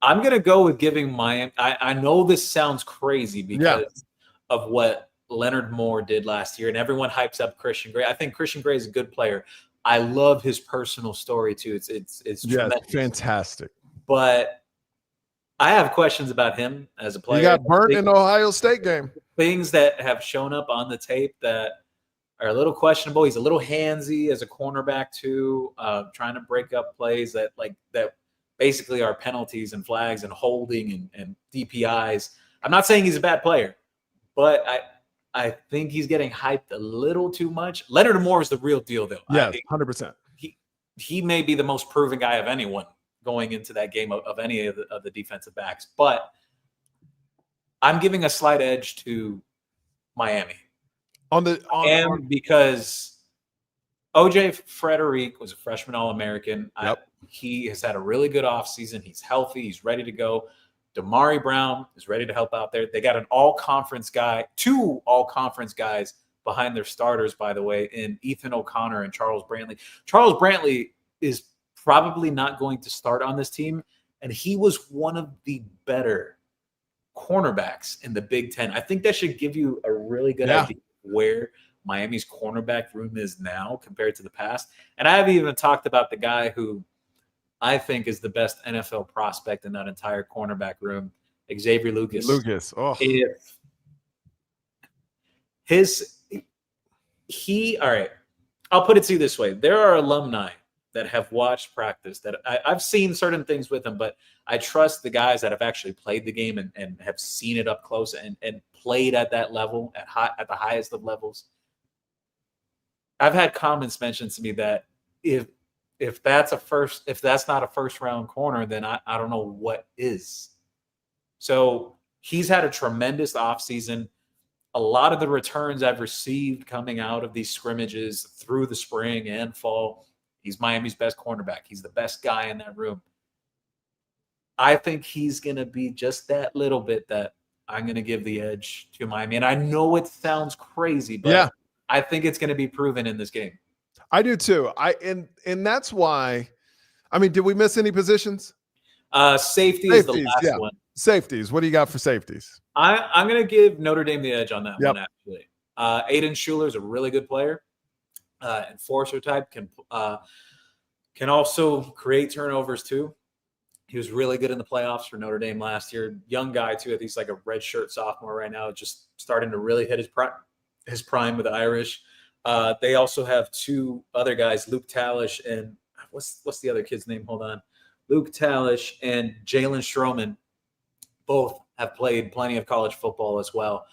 going to go with giving Miami. I know this sounds crazy because of what Leonard Moore did last year, and everyone hypes up Christian Gray. I think Christian Gray is a good player. I love his personal story too. It's tremendous. Fantastic. But I have questions about him as a player. He got burnt in the Ohio State game. Things that have shown up on the tape that are a little questionable. He's a little handsy as a cornerback too, trying to break up plays that basically are penalties and flags and holding and DPIs. I'm not saying he's a bad player, but I think he's getting hyped a little too much. Leonard Moore is the real deal, though. Yes, 100%. He may be the most proven guy of anyone going into that game of any of the defensive backs. But I'm giving a slight edge to Miami. Because O.J. Frederick was a freshman All-American. Yep. He has had a really good offseason. He's healthy. He's ready to go. Damari Brown is ready to help out there. They got an all-conference guy, 2 all-conference guys behind their starters, by the way, in Ethan O'Connor and Charles Brantley. Charles Brantley is probably not going to start on this team, and he was one of the better cornerbacks in the Big Ten. I think that should give you a really good idea where Miami's cornerback room is now compared to the past. And I haven't even talked about the guy who I think is the best NFL prospect in that entire cornerback room, Xavier Lucas. Oh. All right, I'll put it to you this way. There are alumni that have watched practice that I've seen certain things with him, but I trust the guys that have actually played the game and have seen it up close and played at that level, at the highest of levels. I've had comments mentioned to me that if that's not a first round corner, then I don't know what is. So he's had a tremendous offseason. A lot of the returns I've received coming out of these scrimmages through the spring and fall, he's Miami's best cornerback. He's the best guy in that room. I think he's going to be just that little bit that I'm going to give the edge to Miami. And I know it sounds crazy, but I think it's going to be proven in this game. I do too. And that's why. I mean, did we miss any positions? Safety is the last one. Safeties. What do you got for safeties? I'm going to give Notre Dame the edge on that one, actually. Aiden Schuler is a really good player. Enforcer type, can also create turnovers too. He was really good in the playoffs for Notre Dame last year. Young guy too. I think he's like a redshirt sophomore right now, just starting to really hit his prime with the Irish. They also have 2 other guys, Luke Talish and what's the other kid's name? Hold on. Luke Talish and Jalen Stroman both have played plenty of college football as well.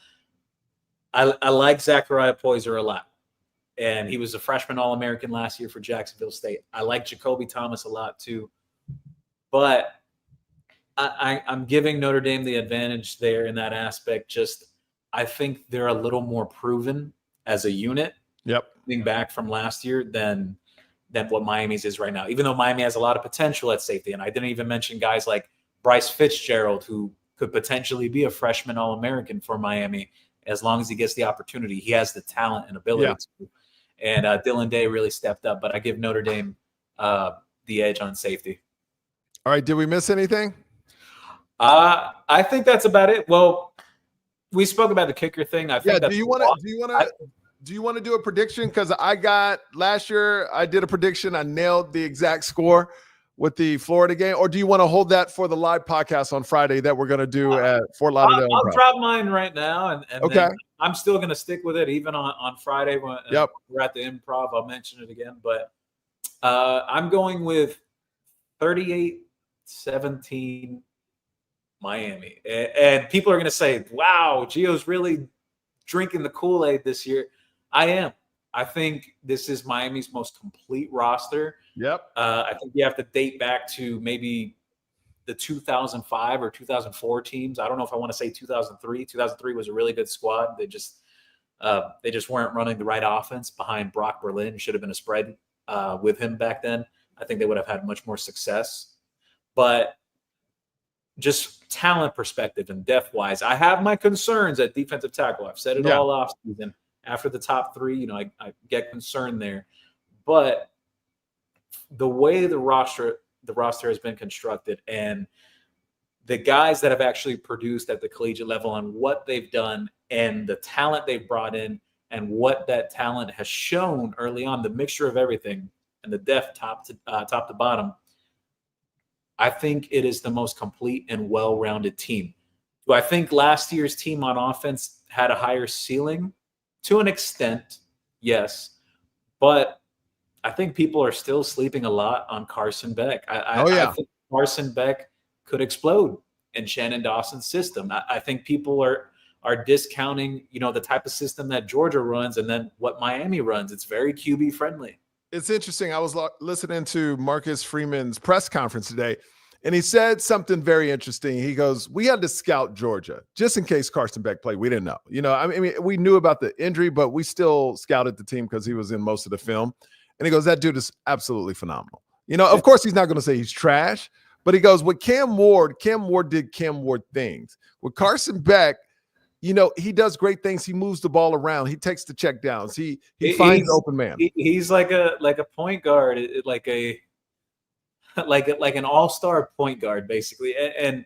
I like Zachariah Poyser a lot. And he was a freshman All-American last year for Jacksonville State. I like Jacoby Thomas a lot too. But I'm giving Notre Dame the advantage there in that aspect. Just I think they're a little more proven as a unit. Coming back from last year than what Miami's is right now. Even though Miami has a lot of potential at safety. And I didn't even mention guys like Bryce Fitzgerald, who could potentially be a freshman All-American for Miami as long as he gets the opportunity. He has the talent and ability to. And Dylan Day really stepped up. But I give Notre Dame the edge on safety. All right. Did we miss anything? I think that's about it. Well, we spoke about the kicker thing. I think do you want to do a prediction? Because last year I did a prediction. I nailed the exact score with the Florida game. Or do you want to hold that for the live podcast on Friday that we're going to do at Fort Lauderdale? I'll drop mine right now. And okay. I'm still going to stick with it even on Friday when we're at the Improv. I'll mention it again. But I'm going with 38-17 Miami. And people are going to say, wow, Gio's really drinking the Kool-Aid this year. I am. I think this is Miami's most complete roster. Yep. I think you have to date back to maybe the 2005 or 2004 teams. I don't know if I want to say 2003. 2003 was a really good squad. They just weren't running the right offense behind Brock Berlin. Should have been a spread with him back then. I think they would have had much more success. But just talent perspective and depth wise, I have my concerns at defensive tackle. I've said it all off season. After the top three, I get concerned there. But the way the roster has been constructed and the guys that have actually produced at the collegiate level and what they've done and the talent they've brought in and what that talent has shown early on, the mixture of everything and the depth top to bottom, I think it is the most complete and well-rounded team. Do I think last year's team on offense had a higher ceiling? To an extent, yes. But I think people are still sleeping a lot on Carson Beck. I think Carson Beck could explode in Shannon Dawson's system. I think people are discounting, the type of system that Georgia runs and then what Miami runs. It's very QB friendly. It's interesting. I was listening to Marcus Freeman's press conference today, and he said something very interesting. He goes, we had to scout Georgia just in case Carson Beck played. We didn't know. I mean, we knew about the injury, but we still scouted the team because he was in most of the film. And he goes, that dude is absolutely phenomenal. Of course, he's not going to say he's trash, but he goes, with Cam Ward did Cam Ward things. With Carson Beck, he does great things. He moves the ball around. He takes the check downs. He finds open man. He's like a point guard, like an all-star point guard, basically. And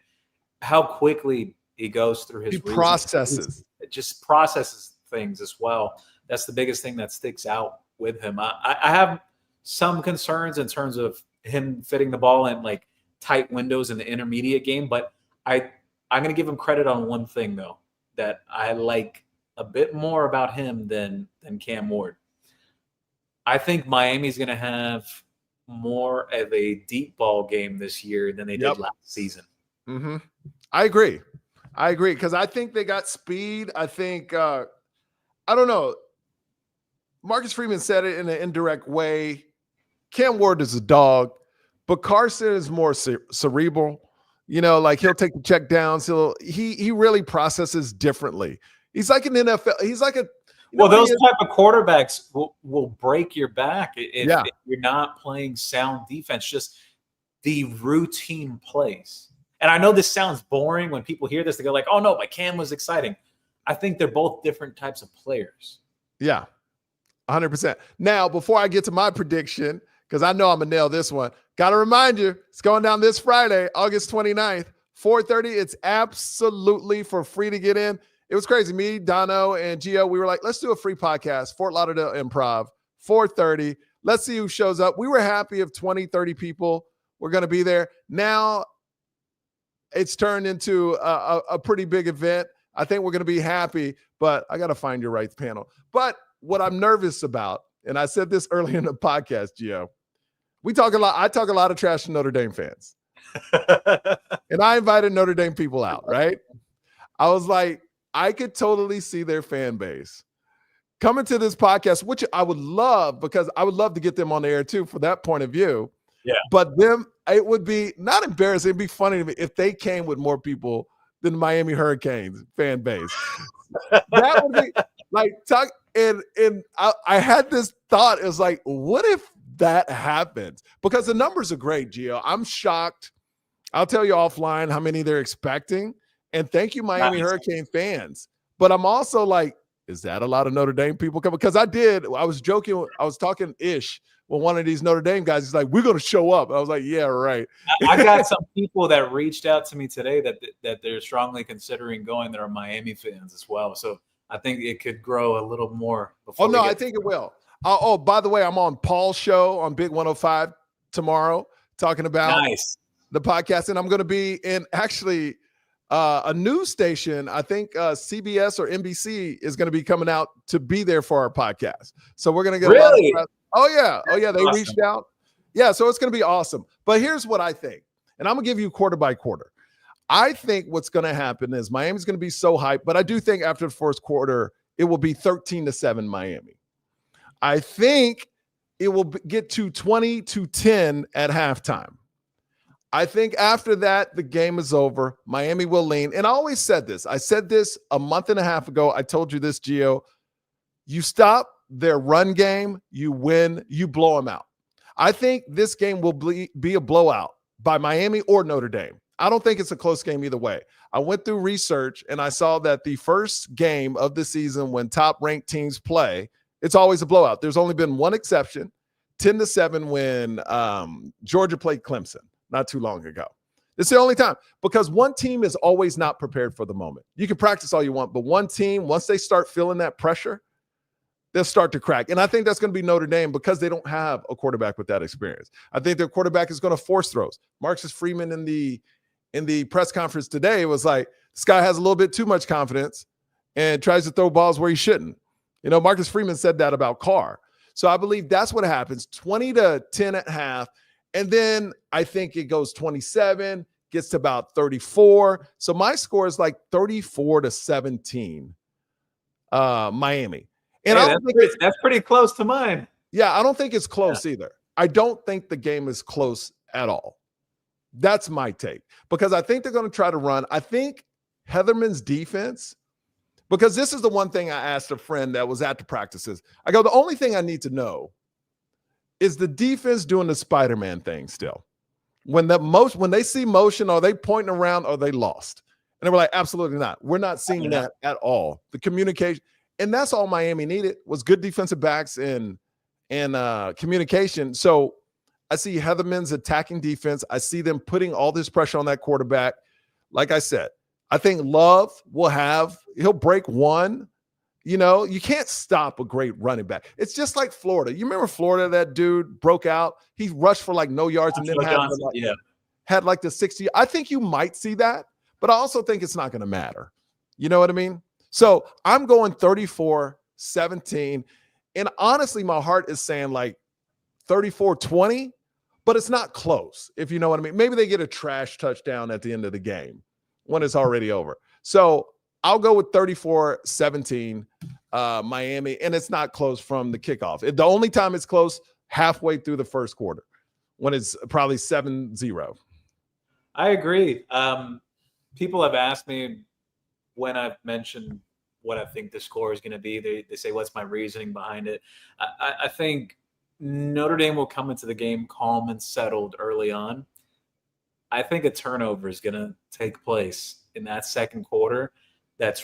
how quickly he goes through his processes. It just processes things as well. That's the biggest thing that sticks out with him. I have some concerns in terms of him fitting the ball in like tight windows in the intermediate game, but I'm going to give him credit on one thing though, that I like a bit more about him than Cam Ward. I think Miami's going to have more of a deep ball game this year than they did last season. Mm-hmm. I agree because I think they got speed. I think I don't know. Marcus Freeman said it in an indirect way. Cam Ward is a dog, but Carson is more cerebral. Like he'll take the check down. So he really processes differently. He's like an NFL. He's like a those type of quarterbacks will break your back if you're not playing sound defense. Just the routine plays. And I know this sounds boring when people hear this. They go like, "Oh no, but Cam was exciting." I think they're both different types of players. Yeah. 100%. Now, before I get to my prediction, because I know I'm going to nail this one, got to remind you, it's going down this Friday, August 29th, 4:30. It's absolutely for free to get in. It was crazy. Me, Dono, and Gio, we were like, let's do a free podcast, Fort Lauderdale Improv, 4:30. Let's see who shows up. We were happy if 20, 30 people were going to be there. Now it's turned into a pretty big event. I think we're going to be happy, but I got to find your right panel. But what I'm nervous about, and I said this earlier in the podcast, Gio, I talk a lot of trash to Notre Dame fans. And I invited Notre Dame people out, right? I was like, I could totally see their fan base coming to this podcast, which I would love because I would love to get them on the air too for that point of view. Yeah. But it would be not embarrassing. It'd be funny to me if they came with more people than the Miami Hurricanes fan base. That would be like talk. And I had this thought. It was like, what if that happens? Because the numbers are great, Gio. I'm shocked. I'll tell you offline how many they're expecting. And thank you, Miami Hurricane fans. But I'm also like, is that a lot of Notre Dame people coming? Because I was joking. I was talking ish with one of these Notre Dame guys. He's like, we're going to show up. I was like, yeah, right. I got some people that reached out to me today that they're strongly considering going that are Miami fans as well. So I think it could grow a little more. I think it will. By the way, I'm on Paul's show on Big 105 tomorrow talking about the podcast. And I'm going to be in actually a news station. I think CBS or NBC is going to be coming out to be there for our podcast. So we're going to get a lot of press. Oh, yeah. They awesome. Reached out. Yeah, so it's going to be awesome. But here's what I think. And I'm going to give you quarter by quarter. I think what's going to happen is Miami's going to be so hyped, but I do think after the first quarter, it will be 13-7 Miami. I think it will get to 20-10 at halftime. I think after that, the game is over. Miami will lean. And I always said this. I said this a month and a half ago. I told you this, Gio. You stop their run game, you win, you blow them out. I think this game will be a blowout by Miami or Notre Dame. I don't think it's a close game either way. I went through research and I saw that the first game of the season when top-ranked teams play, it's always a blowout. There's only been one exception, 10-7 when Georgia played Clemson not too long ago. It's the only time because one team is always not prepared for the moment. You can practice all you want, but one team, once they start feeling that pressure, they'll start to crack. And I think that's going to be Notre Dame because they don't have a quarterback with that experience. I think their quarterback is going to force throws. Marcus Freeman in the press conference today was like, this guy has a little bit too much confidence and tries to throw balls where he shouldn't. You know, Marcus Freeman said that about Carr. So I believe that's what happens, 20-10 at half. And then I think it goes 27, gets to about 34. So my score is like 34-17, Miami. And hey, that's pretty close to mine. Yeah, I don't think it's close either. I don't think the game is close at all. That's my take because I think they're going to try to run. I think Heatherman's defense, because this is the one thing I asked a friend that was at the practices. I go, the only thing I need to know is the defense doing the Spider-Man thing still. When they see motion, are they pointing around or are they lost? And they were like, absolutely not. We're not seeing that at all. The communication, and that's all Miami needed was good defensive backs and communication. So I see Heatherman's attacking defense. I see them putting all this pressure on that quarterback. Like I said, I think Love he'll break one. You know, you can't stop a great running back. It's just like Florida. You remember Florida, that dude broke out. He rushed for like no yards and then had like the 60. I think you might see that, but I also think it's not going to matter. You know what I mean? So I'm going 34-17. And honestly, my heart is saying like 34-20, but it's not close, if you know what I mean. Maybe they get a trash touchdown at the end of the game when it's already over. So I'll go with 34-17, Miami, and it's not close from the kickoff. The only time it's close, halfway through the first quarter, when it's probably 7-0. I agree. People have asked me when I've mentioned what I think the score is going to be. They say, what's my reasoning behind it? I think Notre Dame will come into the game calm and settled early on. I think a turnover is going to take place in that second quarter that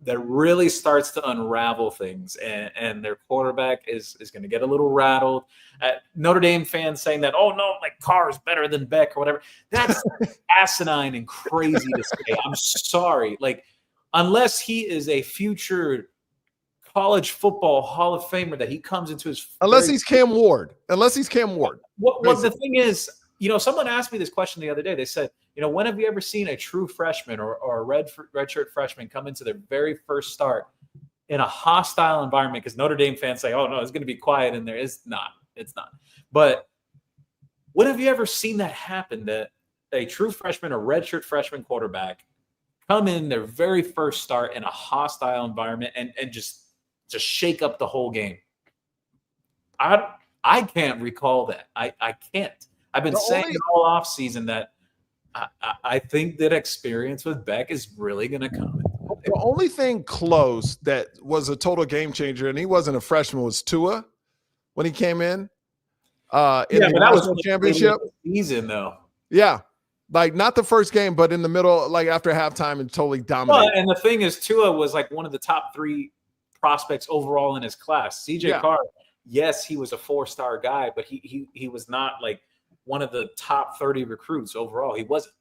really starts to unravel things, and their quarterback is going to get a little rattled. Notre Dame fans saying that, oh no, like Carr is better than Beck or whatever. That's asinine and crazy to say. I'm sorry. Like, unless he is a future college football Hall of Famer that he comes into his – Unless he's Cam Ward. Well, the thing is, you know, someone asked me this question the other day. They said, you know, when have you ever seen a true freshman or a redshirt freshman come into their very first start in a hostile environment? Because Notre Dame fans say, oh, no, it's going to be quiet in there. It's not. But when have you ever seen that happen, that a true freshman or redshirt freshman quarterback come in their very first start in a hostile environment and just shake up the whole game? I can't recall that. I can't. I've been saying all off season that I think that experience with Beck is really going to come. The only thing close that was a total game changer, and he wasn't a freshman, was Tua when he came in. But that was the championship season, though. Yeah, like not the first game, but in the middle, like after halftime, and totally dominated. Well, and the thing is, Tua was like one of the top 3 prospects overall in his class. CJ Carr, yes, he was a 4-star guy, but he was not like one of the top 30 recruits overall. He wasn't.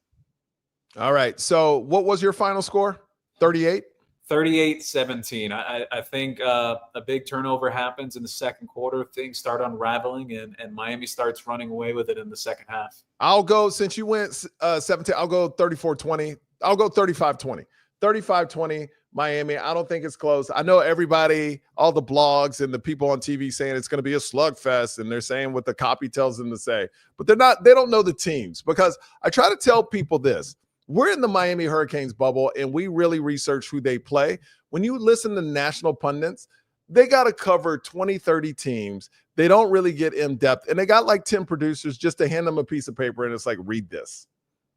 All right. So what was your final score? 38? 38-17. I think a big turnover happens in the second quarter. Things start unraveling, and Miami starts running away with it in the second half. I'll go, since you went 17, I'll go 34-20. I'll go 35-20. 35-20, Miami. I don't think it's close. I know everybody, all the blogs and the people on TV saying it's going to be a slugfest, and they're saying what the copy tells them to say. But they don't know the teams, because I try to tell people this. We're in the Miami Hurricanes bubble, and we really research who they play. When you listen to national pundits, they got to cover 20, 30 teams. They don't really get in depth. And they got like 10 producers just to hand them a piece of paper and it's like, read this.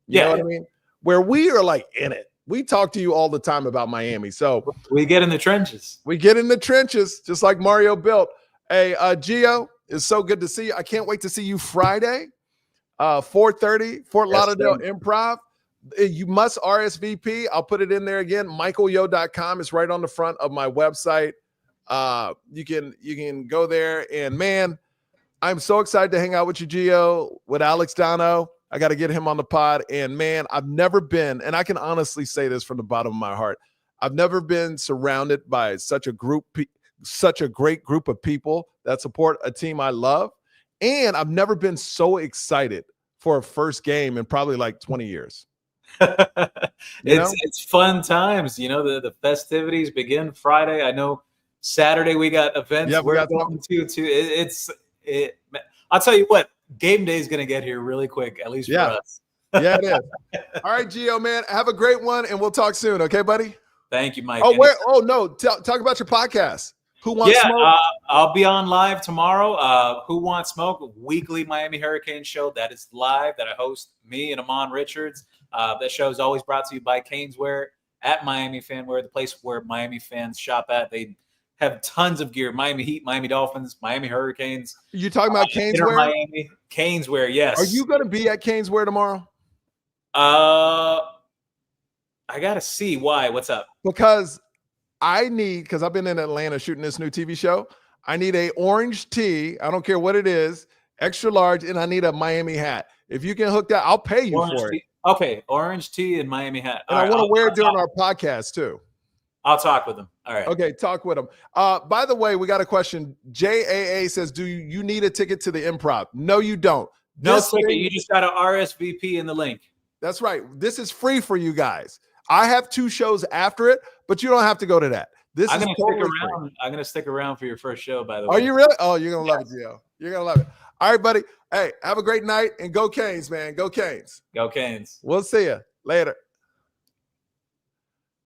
You know what I mean? Where we are like in it. We talk to you all the time about Miami. So we get in the trenches. We get in the trenches, just like Mario built. Hey, Gio, it's so good to see you. I can't wait to see you Friday, 4:30, Fort Lauderdale Improv. You must RSVP. I'll put it in there again. michaelyo.com is right on the front of my website. You can go there. And man, I'm so excited to hang out with you, Gio, with Alex Dono. I got to get him on the pod. And man, I've never been, and I can honestly say this from the bottom of my heart, I've never been surrounded by such a great group of people that support a team I love. And I've never been so excited for a first game in probably like 20 years. It's fun times. You know, the festivities begin Friday. I know Saturday we got events. Yeah, we're going to. I'll tell you what, game day is going to get here really quick, at least for us. Yeah, it is. All right, Gio, man, have a great one, and we'll talk soon. Okay, buddy? Thank you, Mike. Talk about your podcast. Who Wants Smoke? I'll be on live tomorrow. Who Wants Smoke? Weekly Miami Hurricane show that is live that I host, me and Amon Richards. That show is always brought to you by Caneswear at Miami Fanwear, the place where Miami fans shop at. They have tons of gear: Miami Heat, Miami Dolphins, Miami Hurricanes. You talking about Caneswear? Miami Caneswear, yes. Are you going to be at Caneswear tomorrow? I gotta see why. What's up? Because I've been in Atlanta shooting this new TV show. I need a orange tee. I don't care what it is, extra large, and I need a Miami hat. If you can hook that, I'll pay you for it. Okay, orange tee and Miami hat. And I want to wear it during our podcast too. I'll talk with them. All right. Okay, talk with them. By the way, we got a question. JAA says, do you need a ticket to the Improv? No, you don't. No ticket. You just got to RSVP in the link. That's right. This is free for you guys. I have 2 shows after it, but you don't have to go to that. I'm going to stick around for your first show, by the way. Are you really? Oh, you're going to love it, Gio. You're going to love it. All right, buddy. Hey, have a great night and go Canes, man. Go Canes. Go Canes. We'll see you later.